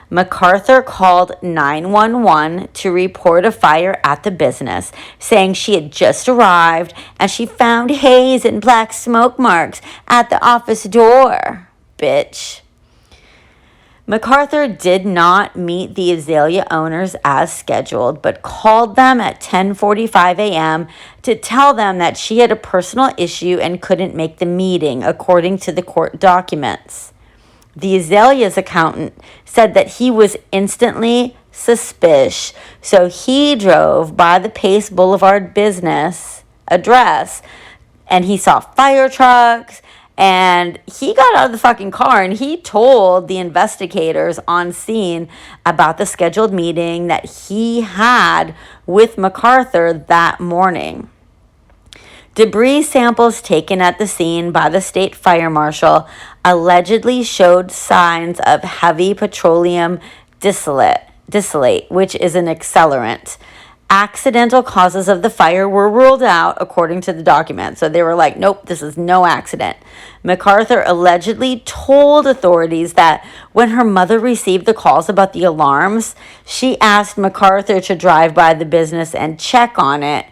McArthur called 911 to report a fire at the business, saying she had just arrived and she found haze and black smoke marks at the office door. Bitch. McArthur did not meet the Azalea owners as scheduled, but called them at 10:45 a.m. to tell them that she had a personal issue and couldn't make the meeting, according to the court documents. The Azalea's accountant said that he was instantly suspicious, so he drove by the Pace Boulevard business address and he saw fire trucks, and he got out of the fucking car and he told the investigators on scene about the scheduled meeting that he had with McArthur that morning. Debris samples taken at the scene by the state fire marshal allegedly showed signs of heavy petroleum distillate, which is an accelerant. Accidental causes of the fire were ruled out, according to the document. So they were like, nope, this is no accident. McArthur allegedly told authorities that when her mother received the calls about the alarms, she asked McArthur to drive by the business and check on it.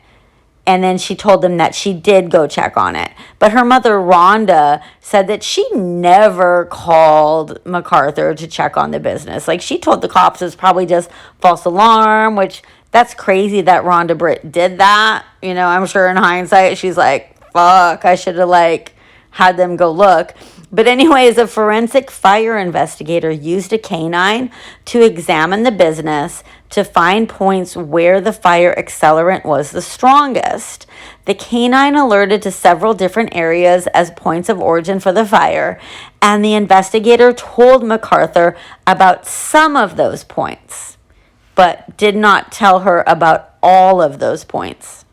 And then she told them that she did go check on it. But her mother, Rhonda, said that she never called McArthur to check on the business. Like, she told the cops it was probably just false alarm, which that's crazy that Rhonda Britt did that. You know, I'm sure in hindsight, she's like, fuck, I should have, had them go look. But anyways, a forensic fire investigator used a canine to examine the business to find points where the fire accelerant was the strongest. The canine alerted to several different areas as points of origin for the fire, and the investigator told McArthur about some of those points, but did not tell her about all of those points.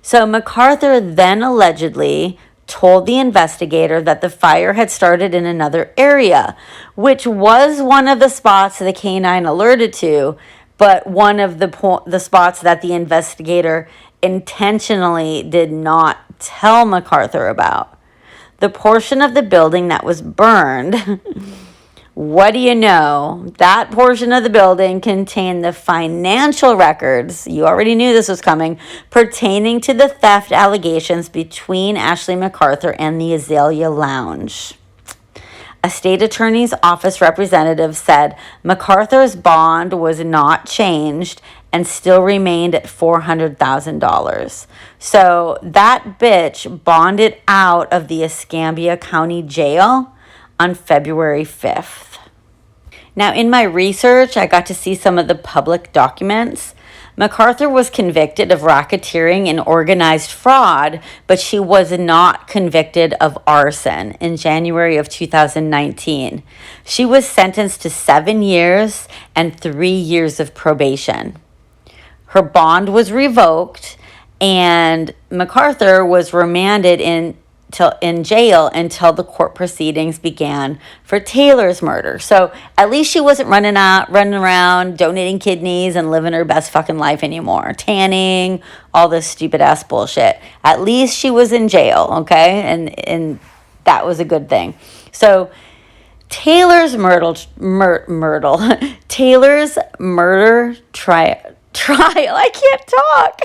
So McArthur then allegedly told the investigator that the fire had started in another area, which was one of the spots the canine alerted to, but one of the spots that the investigator intentionally did not tell McArthur about. The portion of the building that was burned, what do you know? That portion of the building contained the financial records, you already knew this was coming, pertaining to the theft allegations between Ashley McArthur and the Azalea Lounge. A state attorney's office representative said McArthur's bond was not changed and still remained at $400,000. So that bitch bonded out of the Escambia County Jail on February 5th. Now, in my research, I got to see some of the public documents. McArthur was convicted of racketeering and organized fraud, but she was not convicted of arson in January of 2019. She was sentenced to 7 years and 3 years of probation. Her bond was revoked, and McArthur was remanded in jail until the court proceedings began for Taylor's murder. So at least she wasn't running around, donating kidneys and living her best fucking life anymore. Tanning, all this stupid ass bullshit. At least she was in jail, okay? And that was a good thing. So Taylor's Taylor's murder trial. I can't talk.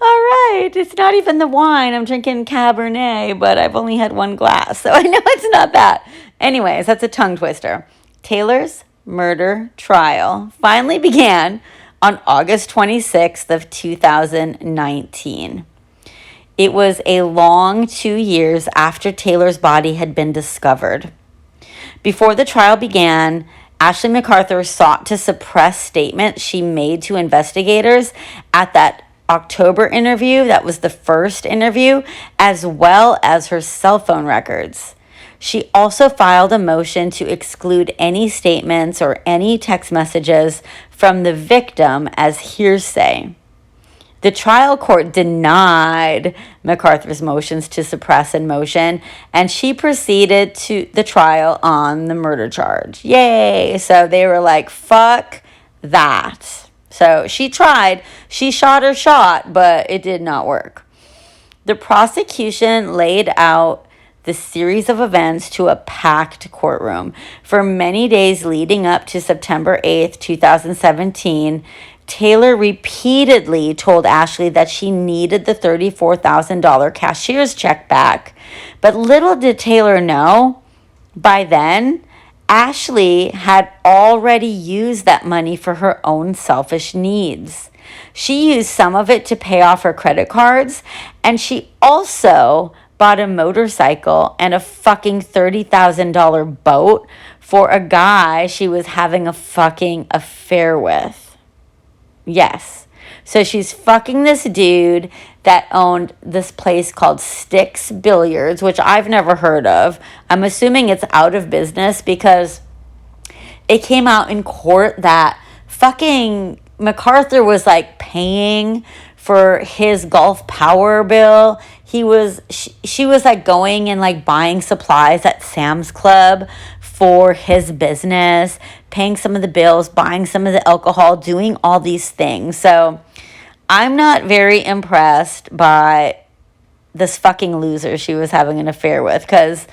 All right. It's not even the wine. I'm drinking Cabernet, but I've only had one glass, so I know it's not that. Anyways, that's a tongue twister. Taylor's murder trial finally began on August 26th of 2019. It was a long 2 years after Taylor's body had been discovered. Before the trial began, Ashley McArthur sought to suppress statements she made to investigators at that October interview. That was the first interview, as well as her cell phone records. She also filed a motion to exclude any statements or any text messages from the victim as hearsay. The trial court denied McArthur's motions to suppress in motion, and she proceeded to the trial on the murder charge. Yay! So they were like, fuck that. So she tried. She shot her shot, but it did not work. The prosecution laid out the series of events to a packed courtroom. For many days leading up to September 8th, 2017, Taylor repeatedly told Ashley that she needed the $34,000 cashier's check back. But little did Taylor know, by then, Ashley had already used that money for her own selfish needs. She used some of it to pay off her credit cards, and she also bought a motorcycle and a fucking $30,000 boat for a guy she was having a fucking affair with. Yes. So she's fucking this dude that owned this place called Sticks Billiards, which I've never heard of. I'm assuming it's out of business because it came out in court that fucking McArthur was like paying for his Gulf Power bill. She was like going and like buying supplies at Sam's Club for his business, paying some of the bills, buying some of the alcohol, doing all these things. So I'm not very impressed by this fucking loser she was having an affair with, because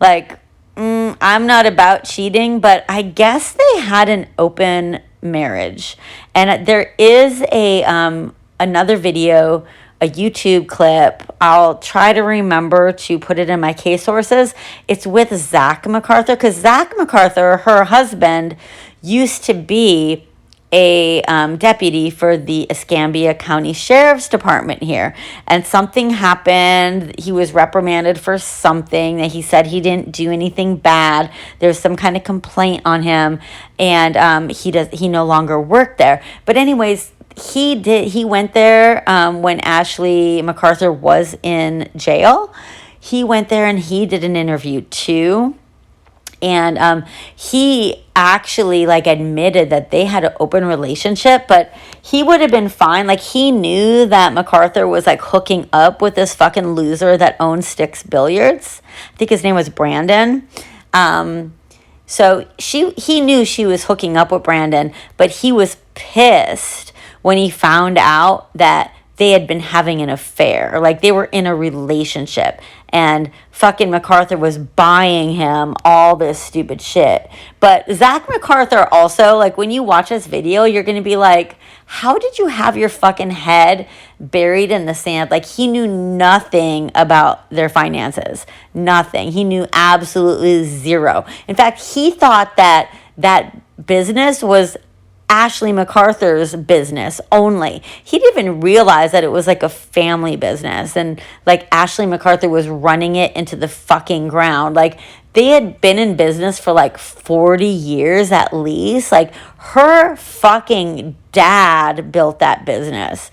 like I'm not about cheating, but I guess they had an open marriage. And there is a another video, a YouTube clip. I'll try to remember to put it in my case sources. It's with Zach McArthur, because Zach McArthur, her husband, used to be a deputy for the Escambia County Sheriff's Department here. And something happened. He was reprimanded for something that he said he didn't do anything bad. There was some kind of complaint on him, and he no longer worked there. But anyways, he went there when Ashley McArthur was in jail. He went there and he did an interview too. And he actually like admitted that they had an open relationship, but he would have been fine. Like he knew that McArthur was like hooking up with this fucking loser that owned Sticks Billiards. I think his name was Brandon. So he knew she was hooking up with Brandon, but he was pissed when he found out that they had been having an affair. Like, they were in a relationship. And fucking McArthur was buying him all this stupid shit. But Zach McArthur also, like, when you watch this video, you're going to be like, how did you have your fucking head buried in the sand? Like, he knew nothing about their finances. Nothing. He knew absolutely zero. In fact, he thought that business was Ashley McArthur's business only. He didn't even realize that it was like a family business, and like Ashley McArthur was running it into the fucking ground. Like, they had been in business for like 40 years at least. Like, her fucking dad built that business,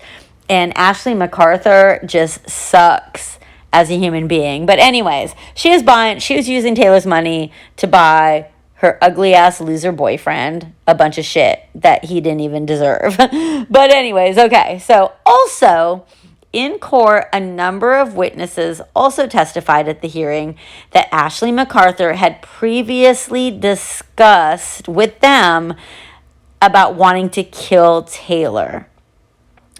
and Ashley McArthur just sucks as a human being. But anyways, she was using Taylor's money to buy her ugly ass loser boyfriend a bunch of shit that he didn't even deserve. But anyways, okay. So also in court, a number of witnesses also testified at the hearing that Ashley McArthur had previously discussed with them about wanting to kill Taylor.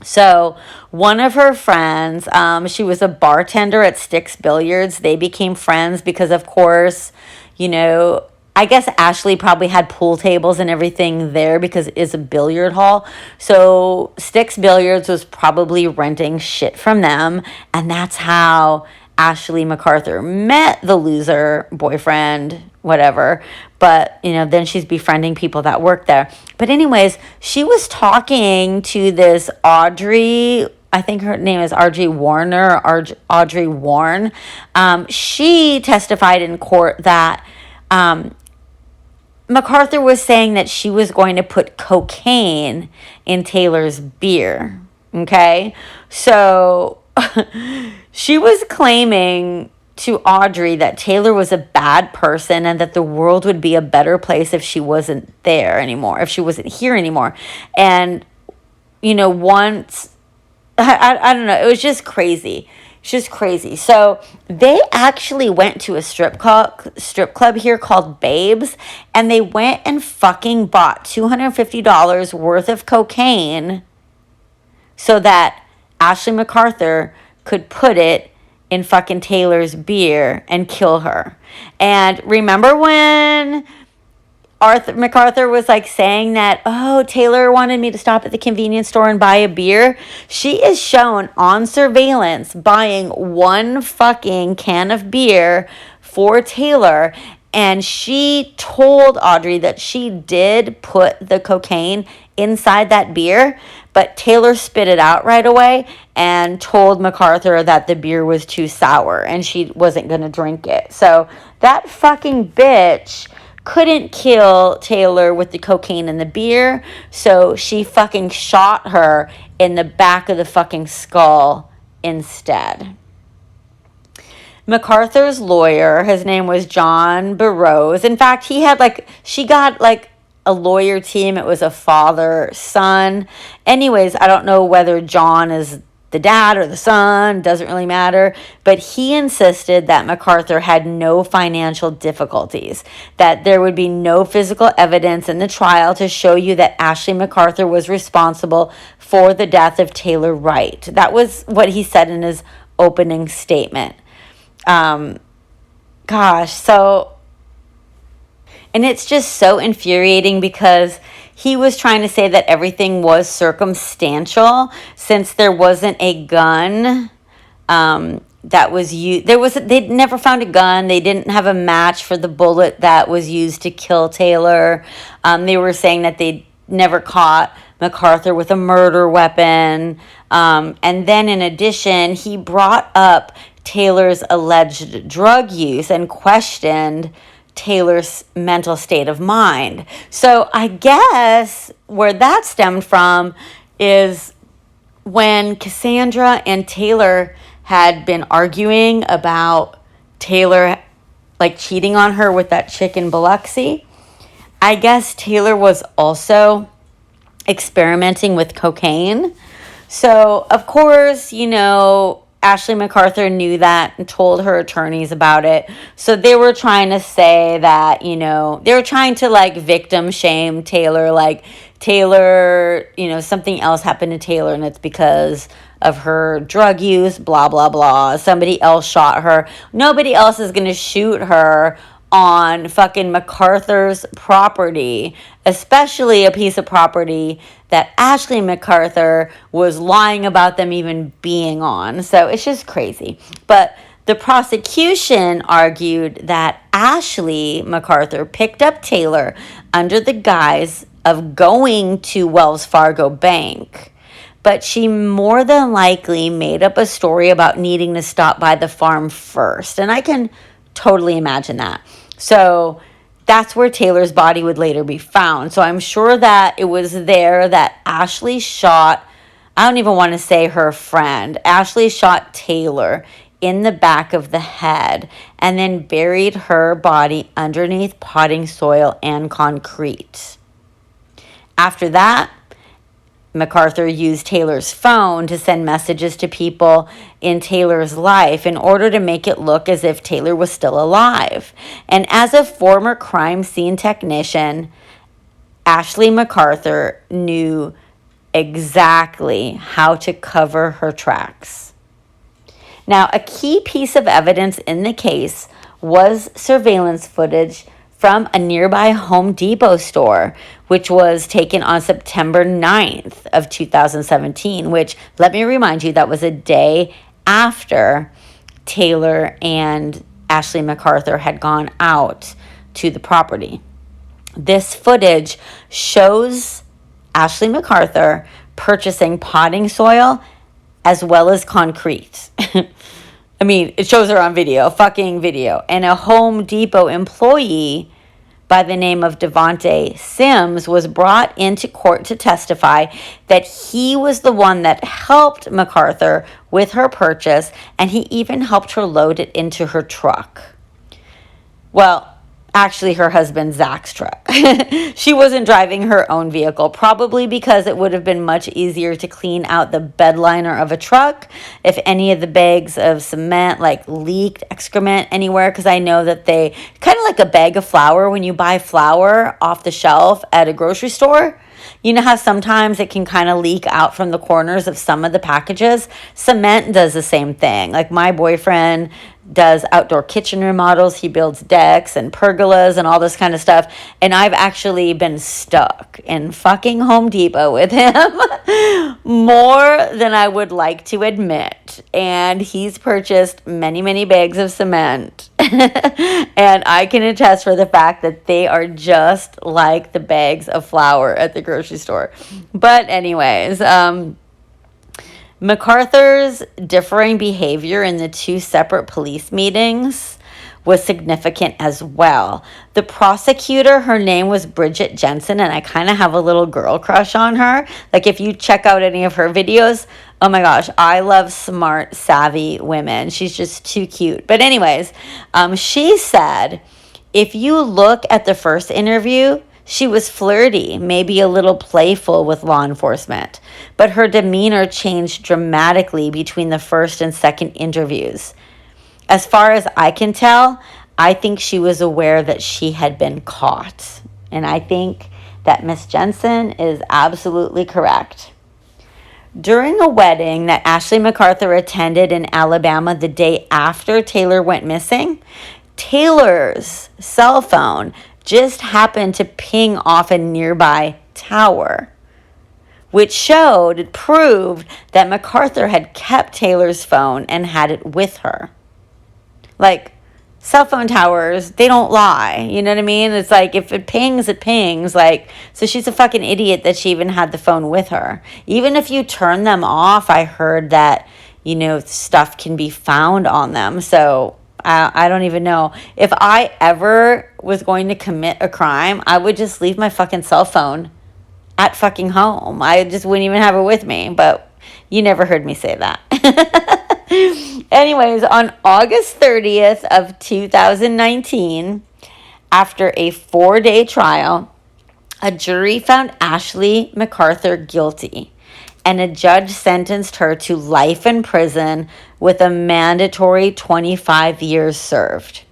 So one of her friends, she was a bartender at Sticks Billiards. They became friends because, of course, I guess Ashley probably had pool tables and everything there because it's a billiard hall. So Sticks Billiards was probably renting shit from them. And that's how Ashley McArthur met the loser boyfriend, whatever. But, then she's befriending people that work there. But anyways, she was talking to this Audrey, I think her name is Audrey Warner, Audrey Warren. She testified in court that McArthur was saying that she was going to put cocaine in Taylor's beer, okay? So she was claiming to Audrey that Taylor was a bad person and that the world would be a better place if she wasn't there anymore, if she wasn't here anymore. And, once, I don't know, it was just crazy. It's just crazy. So they actually went to a strip club here called Babes, and they went and fucking bought $250 worth of cocaine so that Ashley McArthur could put it in fucking Taylor's beer and kill her. And remember when McArthur was like saying that, oh, Taylor wanted me to stop at the convenience store and buy a beer? She is shown on surveillance buying one fucking can of beer for Taylor. And she told Audrey that she did put the cocaine inside that beer, but Taylor spit it out right away and told McArthur that the beer was too sour and she wasn't going to drink it. So that fucking bitch couldn't kill Taylor with the cocaine and the beer, so she fucking shot her in the back of the fucking skull instead. McArthur's lawyer, his name was John Burroughs. In fact, she got a lawyer team. It was a father, son. Anyways, I don't know whether John is the dad or the son, doesn't really matter, but he insisted that McArthur had no financial difficulties, that there would be no physical evidence in the trial to show you that Ashley McArthur was responsible for the death of Taylor Wright. That was what he said in his opening statement. And it's just so infuriating because he was trying to say that everything was circumstantial since there wasn't a gun that was used. They'd never found a gun. They didn't have a match for the bullet that was used to kill Taylor. They were saying that they never caught McArthur with a murder weapon. And then in addition, he brought up Taylor's alleged drug use and questioned Taylor's mental state of mind. So I guess where that stemmed from is when Casandra and Taylor had been arguing about Taylor cheating on her with that chick in Biloxi. I guess Taylor was also experimenting with cocaine. So of course, Ashley McArthur knew that and told her attorneys about it. So they were trying to say that, they were trying to victim shame Taylor, Taylor, something else happened to Taylor and it's because of her drug use, blah, blah, blah. Somebody else shot her. Nobody else is going to shoot her on fucking McArthur's property, especially a piece of property that Ashley McArthur was lying about them even being on. So it's just crazy. But the prosecution argued that Ashley McArthur picked up Taylor under the guise of going to Wells Fargo Bank, but she more than likely made up a story about needing to stop by the farm first. And I can totally imagine that. So that's where Taylor's body would later be found. So I'm sure that it was there that Ashley shot, I don't even want to say her friend, Ashley shot Taylor in the back of the head and then buried her body underneath potting soil and concrete. After that, McArthur used Taylor's phone to send messages to people in Taylor's life in order to make it look as if Taylor was still alive. And as a former crime scene technician, Ashley McArthur knew exactly how to cover her tracks. Now, a key piece of evidence in the case was surveillance footage from a nearby Home Depot store, which was taken on September 9th of 2017, which, let me remind you, that was a day after Taylor and Ashley McArthur had gone out to the property. This footage shows Ashley McArthur purchasing potting soil as well as concrete. I mean, it shows her on video, fucking video. And a Home Depot employee by the name of Devontae Sims was brought into court to testify that he was the one that helped McArthur with her purchase, and he even helped her load it into her truck. Well, actually her husband Zach's truck. She wasn't driving her own vehicle, probably because it would have been much easier to clean out the bed liner of a truck if any of the bags of cement like leaked excrement anywhere, because I know that they kind of like a bag of flour when you buy flour off the shelf at a grocery store. You know how sometimes it can kind of leak out from the corners of some of the packages? Cement does the same thing. Like my boyfriend does outdoor kitchen remodels. He builds decks and pergolas and all this kind of stuff. And I've actually been stuck in fucking Home Depot with him more than I would like to admit. And he's purchased many, many bags of cement. And I can attest for the fact that they are just like the bags of flour at the grocery store. But anyways, McArthur's differing behavior in the two separate police meetings was significant as well. The prosecutor, her name was Bridget Jensen, and I kind of have a little girl crush on her. Like if you check out any of her videos, oh my gosh, I love smart, savvy women. She's just too cute. But anyways, she said, if you look at the first interview, she was flirty, maybe a little playful with law enforcement, but her demeanor changed dramatically between the first and second interviews. As far as I can tell, I think she was aware that she had been caught. And I think that Miss Jensen is absolutely correct. During a wedding that Ashley McArthur attended in Alabama the day after Taylor went missing, Taylor's cell phone just happened to ping off a nearby tower, which proved that McArthur had kept Taylor's phone and had it with her. Like, cell phone towers, they don't lie. You know what I mean? It's like, if it pings, it pings. Like, so she's a fucking idiot that she even had the phone with her. Even if you turn them off, I heard that, stuff can be found on them. So I don't even know. If I ever was going to commit a crime, I would just leave my fucking cell phone at fucking home. I just wouldn't even have it with me. But you never heard me say that. Anyways, on August 30th of 2019, after a 4-day trial, a jury found Ashley McArthur guilty, and a judge sentenced her to life in prison with a mandatory 25 years served.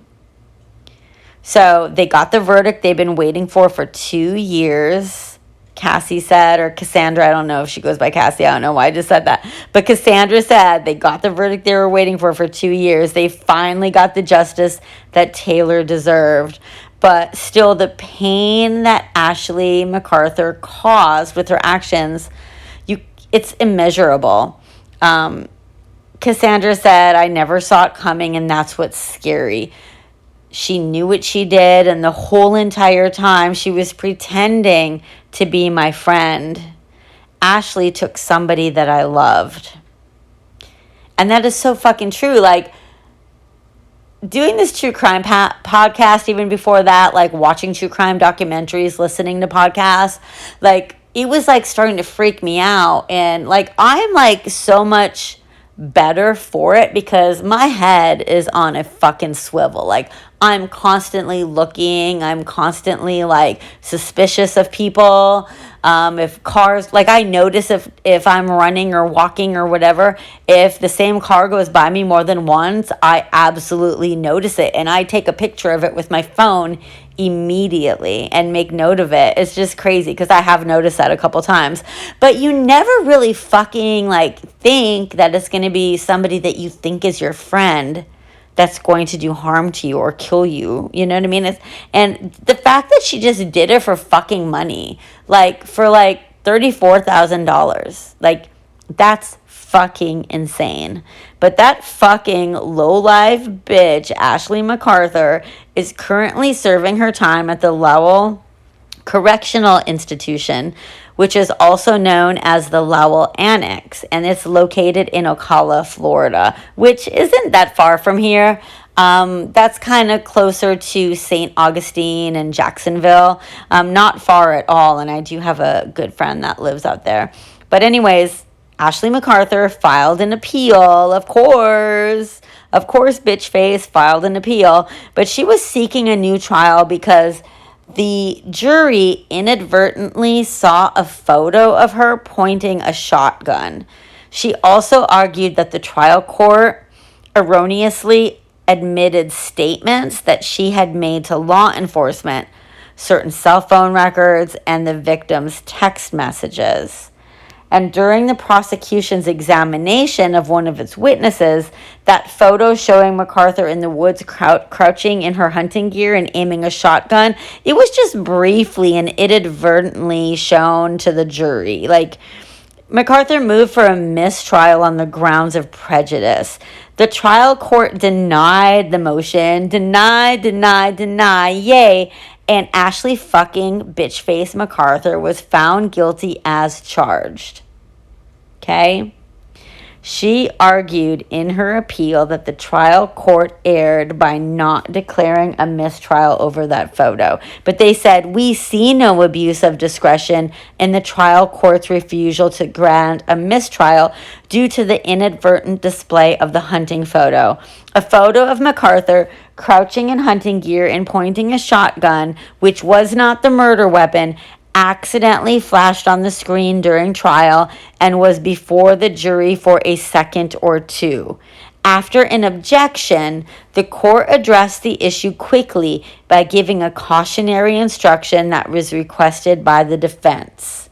So they got the verdict they've been waiting for 2 years, Cassie said, or Cassandra, I don't know if she goes by Cassie, I don't know why I just said that. But Cassandra said they got the verdict they were waiting for 2 years. They finally got the justice that Taylor deserved. But still, the pain that Ashley McArthur caused with her actions, it's immeasurable. Cassandra said, I never saw it coming, and that's what's scary. She knew what she did, and the whole entire time she was pretending to be my friend. Ashley took somebody that I loved. And that is so fucking true. Like, doing this true crime podcast, even before that, like watching true crime documentaries, listening to podcasts, like, it was like starting to freak me out. And like, I'm like so much better for it because my head is on a fucking swivel. Like, I'm constantly looking, I'm constantly like suspicious of people. If cars, like, I notice if I'm running or walking or whatever, if the same car goes by me more than once, I absolutely notice it, and I take a picture of it with my phone immediately and make note of it. It's just crazy because I have noticed that a couple times. But you never really fucking like think that it's going to be somebody that you think is your friend that's going to do harm to you or kill you. You know what I mean? And the fact that she just did it for fucking money, like for like $34,000, like, that's fucking insane. But that fucking low-life bitch, Ashley McArthur, is currently serving her time at the Lowell Correctional Institution, which is also known as the Lowell Annex, and it's located in Ocala, Florida, which isn't that far from here. That's kind of closer to St. Augustine and Jacksonville. Not far at all, and I do have a good friend that lives out there. But anyways, Ashley McArthur filed an appeal, of course, bitch face, filed an appeal, but she was seeking a new trial because the jury inadvertently saw a photo of her pointing a shotgun. She also argued that the trial court erroneously admitted statements that she had made to law enforcement, certain cell phone records, and the victim's text messages. And during the prosecution's examination of one of its witnesses, that photo showing McArthur in the woods crouching in her hunting gear and aiming a shotgun, it was just briefly and inadvertently shown to the jury. Like, McArthur moved for a mistrial on the grounds of prejudice. The trial court denied the motion. Deny, yay. And Ashley fucking bitchface McArthur was found guilty as charged. Okay? She argued in her appeal that the trial court erred by not declaring a mistrial over that photo. But they said, we see no abuse of discretion in the trial court's refusal to grant a mistrial due to the inadvertent display of the hunting photo. A photo of McArthur crouching in hunting gear and pointing a shotgun, which was not the murder weapon, accidentally flashed on the screen during trial and was before the jury for a second or two. After an objection, the court addressed the issue quickly by giving a cautionary instruction that was requested by the defense.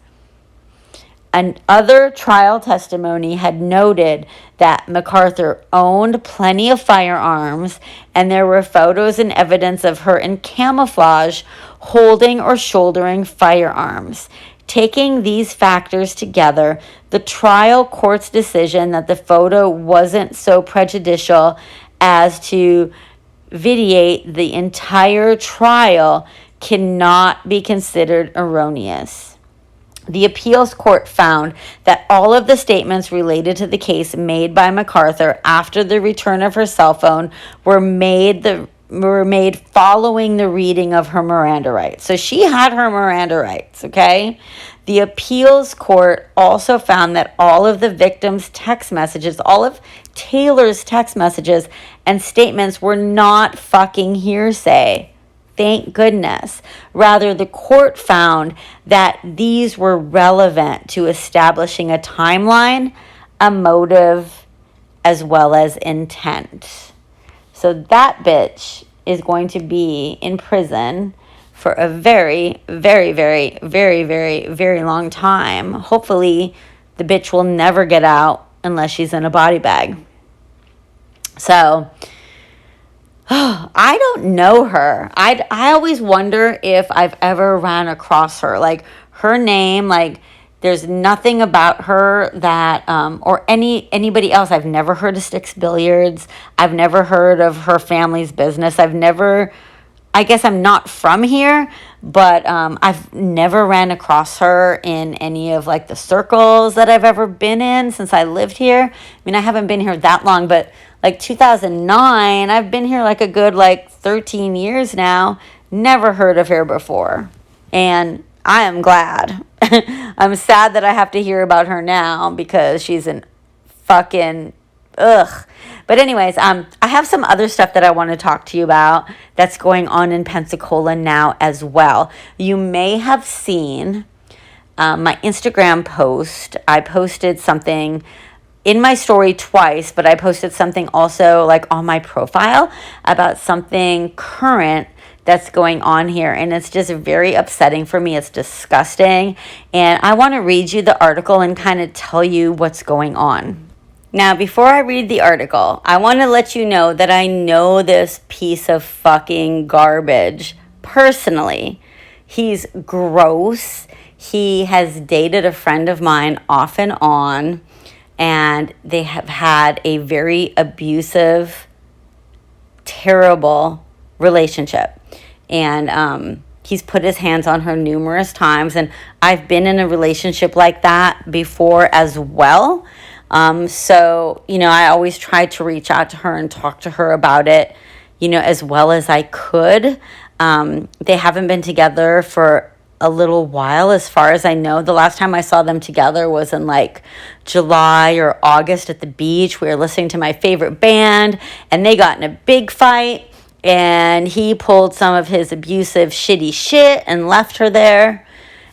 And other trial testimony had noted that McArthur owned plenty of firearms, and there were photos and evidence of her in camouflage holding or shouldering firearms. Taking these factors together, the trial court's decision that the photo wasn't so prejudicial as to vitiate the entire trial cannot be considered erroneous. The appeals court found that all of the statements related to the case made by McArthur after the return of her cell phone were made following the reading of her Miranda rights. So she had her Miranda rights, okay? The appeals court also found that all of the victim's text messages, all of Taylor's text messages and statements were not fucking hearsay. Thank goodness. Rather, the court found that these were relevant to establishing a timeline, a motive, as well as intent. So that bitch is going to be in prison for a very, very, very, very, very, very long time. Hopefully, the bitch will never get out unless she's in a body bag. So, I don't know her. I always wonder if I've ever ran across her. Like, her name, like, there's nothing about her that, or anybody else. I've never heard of Sticks Billiards. I've never heard of her family's business. I guess I'm not from here, but I've never ran across her in any of like the circles that I've ever been in since I lived here. I mean, I haven't been here that long, but like 2009, I've been here like a good like 13 years now. Never heard of her before. And I am glad. I'm sad that I have to hear about her now because she's an fucking ugh. But anyways, I have some other stuff that I want to talk to you about that's going on in Pensacola now as well. You may have seen my Instagram post. I posted something in my story twice, but I posted something also like on my profile about something current that's going on here, and it's just very upsetting for me. It's disgusting, and I want to read you the article and kind of tell you what's going on. Now, before I read the article, I want to let you know that I know this piece of fucking garbage personally. He's gross. He has dated a friend of mine off and on, and they have had a very abusive, terrible relationship. And he's put his hands on her numerous times, and I've been in a relationship like that before as well. So, I always tried to reach out to her and talk to her about it, as well as I could. They haven't been together for a little while, as far as I know. The last time I saw them together was in like July or August at the beach. We were listening to my favorite band, and they got in a big fight, and he pulled some of his abusive, shitty shit and left her there.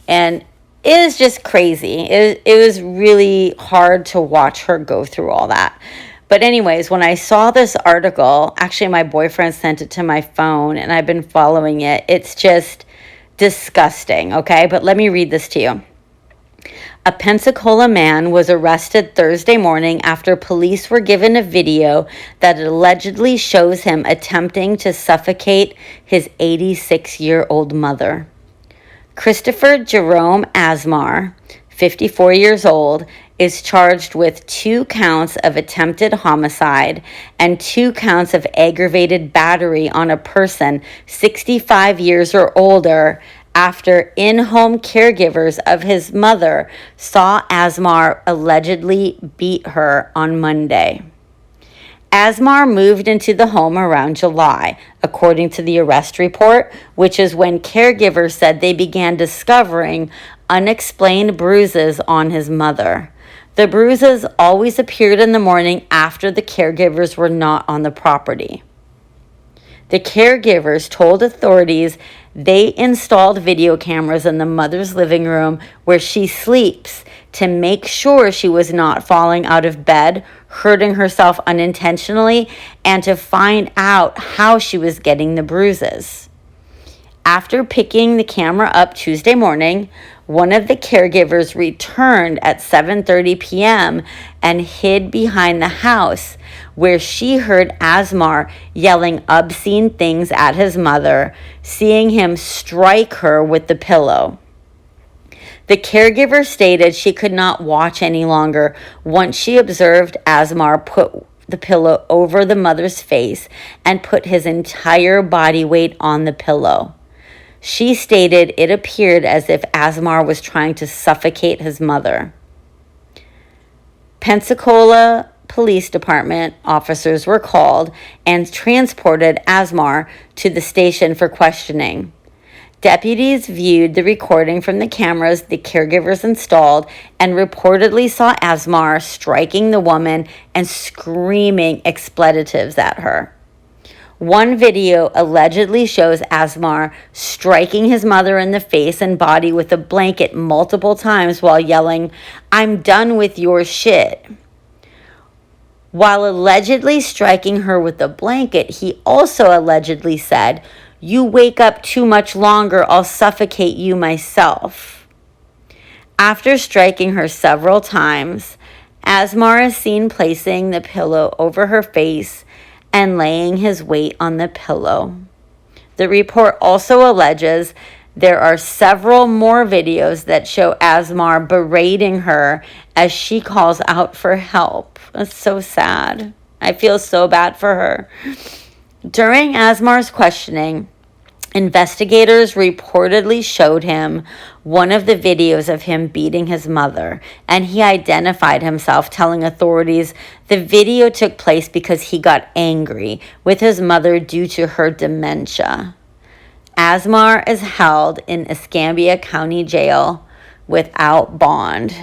And it was just crazy. It was really hard to watch her go through all that. But anyways, when I saw this article, actually my boyfriend sent it to my phone, and I've been following it. It's just disgusting, okay? But let me read this to you. A Pensacola man was arrested Thursday morning after police were given a video that allegedly shows him attempting to suffocate his 86-year-old mother. Christopher Jerome Asmar, 54 years old, is charged with 2 counts of attempted homicide and 2 counts of aggravated battery on a person 65 years or older after in-home caregivers of his mother saw Asmar allegedly beat her on Monday. Asmar moved into the home around July, according to the arrest report, which is when caregivers said they began discovering unexplained bruises on his mother. The bruises always appeared in the morning after the caregivers were not on the property. The caregivers told authorities they installed video cameras in the mother's living room where she sleeps to make sure she was not falling out of bed, hurting herself unintentionally, and to find out how she was getting the bruises. After picking the camera up Tuesday morning, one of the caregivers returned at 7:30 p.m. and hid behind the house, where she heard Asmar yelling obscene things at his mother, seeing him strike her with the pillow. The caregiver stated she could not watch any longer once she observed Asmar put the pillow over the mother's face and put his entire body weight on the pillow. She stated it appeared as if Asmar was trying to suffocate his mother. Pensacola Police Department officers were called and transported Asmar to the station for questioning. Deputies viewed the recording from the cameras the caregivers installed and reportedly saw Asmar striking the woman and screaming expletives at her. One video allegedly shows Asmar striking his mother in the face and body with a blanket multiple times while yelling, "I'm done with your shit." While allegedly striking her with the blanket, he also allegedly said, You wake up too much longer, I'll suffocate you myself. After striking her several times, Asmar is seen placing the pillow over her face and laying his weight on the pillow. The report also alleges there are several more videos that show Asmar berating her as she calls out for help. That's so sad. I feel so bad for her. During Asmar's questioning, investigators reportedly showed him one of the videos of him beating his mother, and he identified himself, telling authorities the video took place because he got angry with his mother due to her dementia. Asmar is held in Escambia County Jail without bond,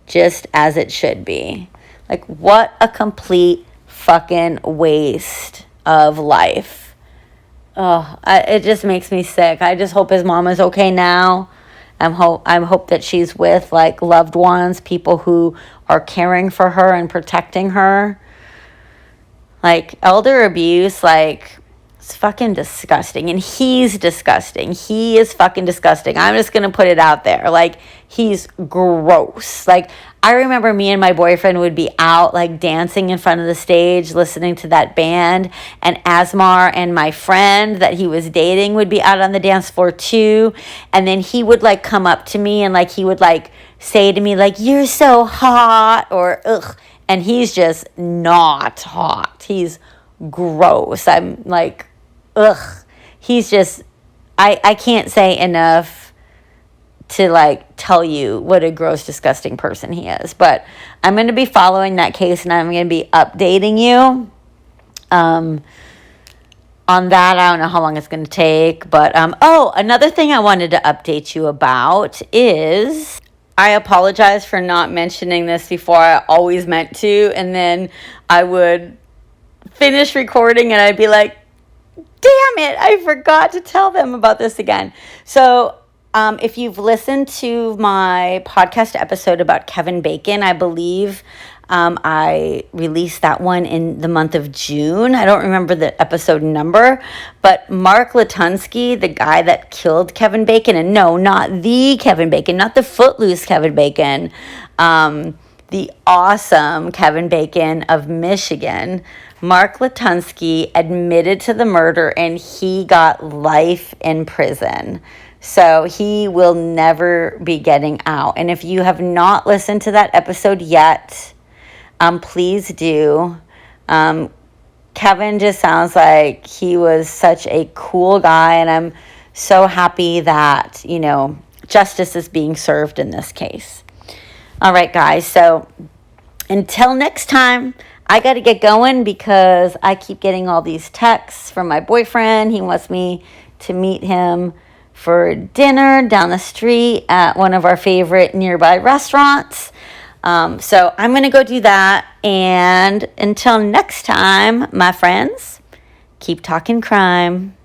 just as it should be. Like, what a complete fucking waste of life. Oh, it just makes me sick. I just hope his mom is okay now. I hope that she's with, like, loved ones, people who are caring for her and protecting her. Like, elder abuse, like, it's fucking disgusting. And he's disgusting. He is fucking disgusting. I'm just going to put it out there. Like, he's gross. Like, I remember me and my boyfriend would be out, like, dancing in front of the stage, listening to that band. And Asmar and my friend that he was dating would be out on the dance floor, too. And then he would, like, come up to me and, like, he would, like, say to me, like, you're so hot, or, ugh. And he's just not hot. He's gross. I'm, like, ugh. He's just, I can't say enough to, like, tell you what a gross, disgusting person he is. But I'm going to be following that case, and I'm going to be updating you on that. I don't know how long it's going to take. But, another thing I wanted to update you about is, I apologize for not mentioning this before. I always meant to. And then I would finish recording, and I'd be like, damn it, I forgot to tell them about this again. So, if you've listened to my podcast episode about Kevin Bacon, I believe I released that one in the month of June. I don't remember the episode number, but Mark Latunsky, the guy that killed Kevin Bacon, and no, not the Kevin Bacon, not the Footloose Kevin Bacon, the awesome Kevin Bacon of Michigan, Mark Latunsky admitted to the murder, and he got life in prison. So he will never be getting out. And if you have not listened to that episode yet, please do. Kevin just sounds like he was such a cool guy, and I'm so happy that, you know, justice is being served in this case. All right, guys. So until next time, I got to get going because I keep getting all these texts from my boyfriend. He wants me to meet him for dinner down the street at one of our favorite nearby restaurants. So I'm going to go do that. And until next time, my friends, keep talking crime.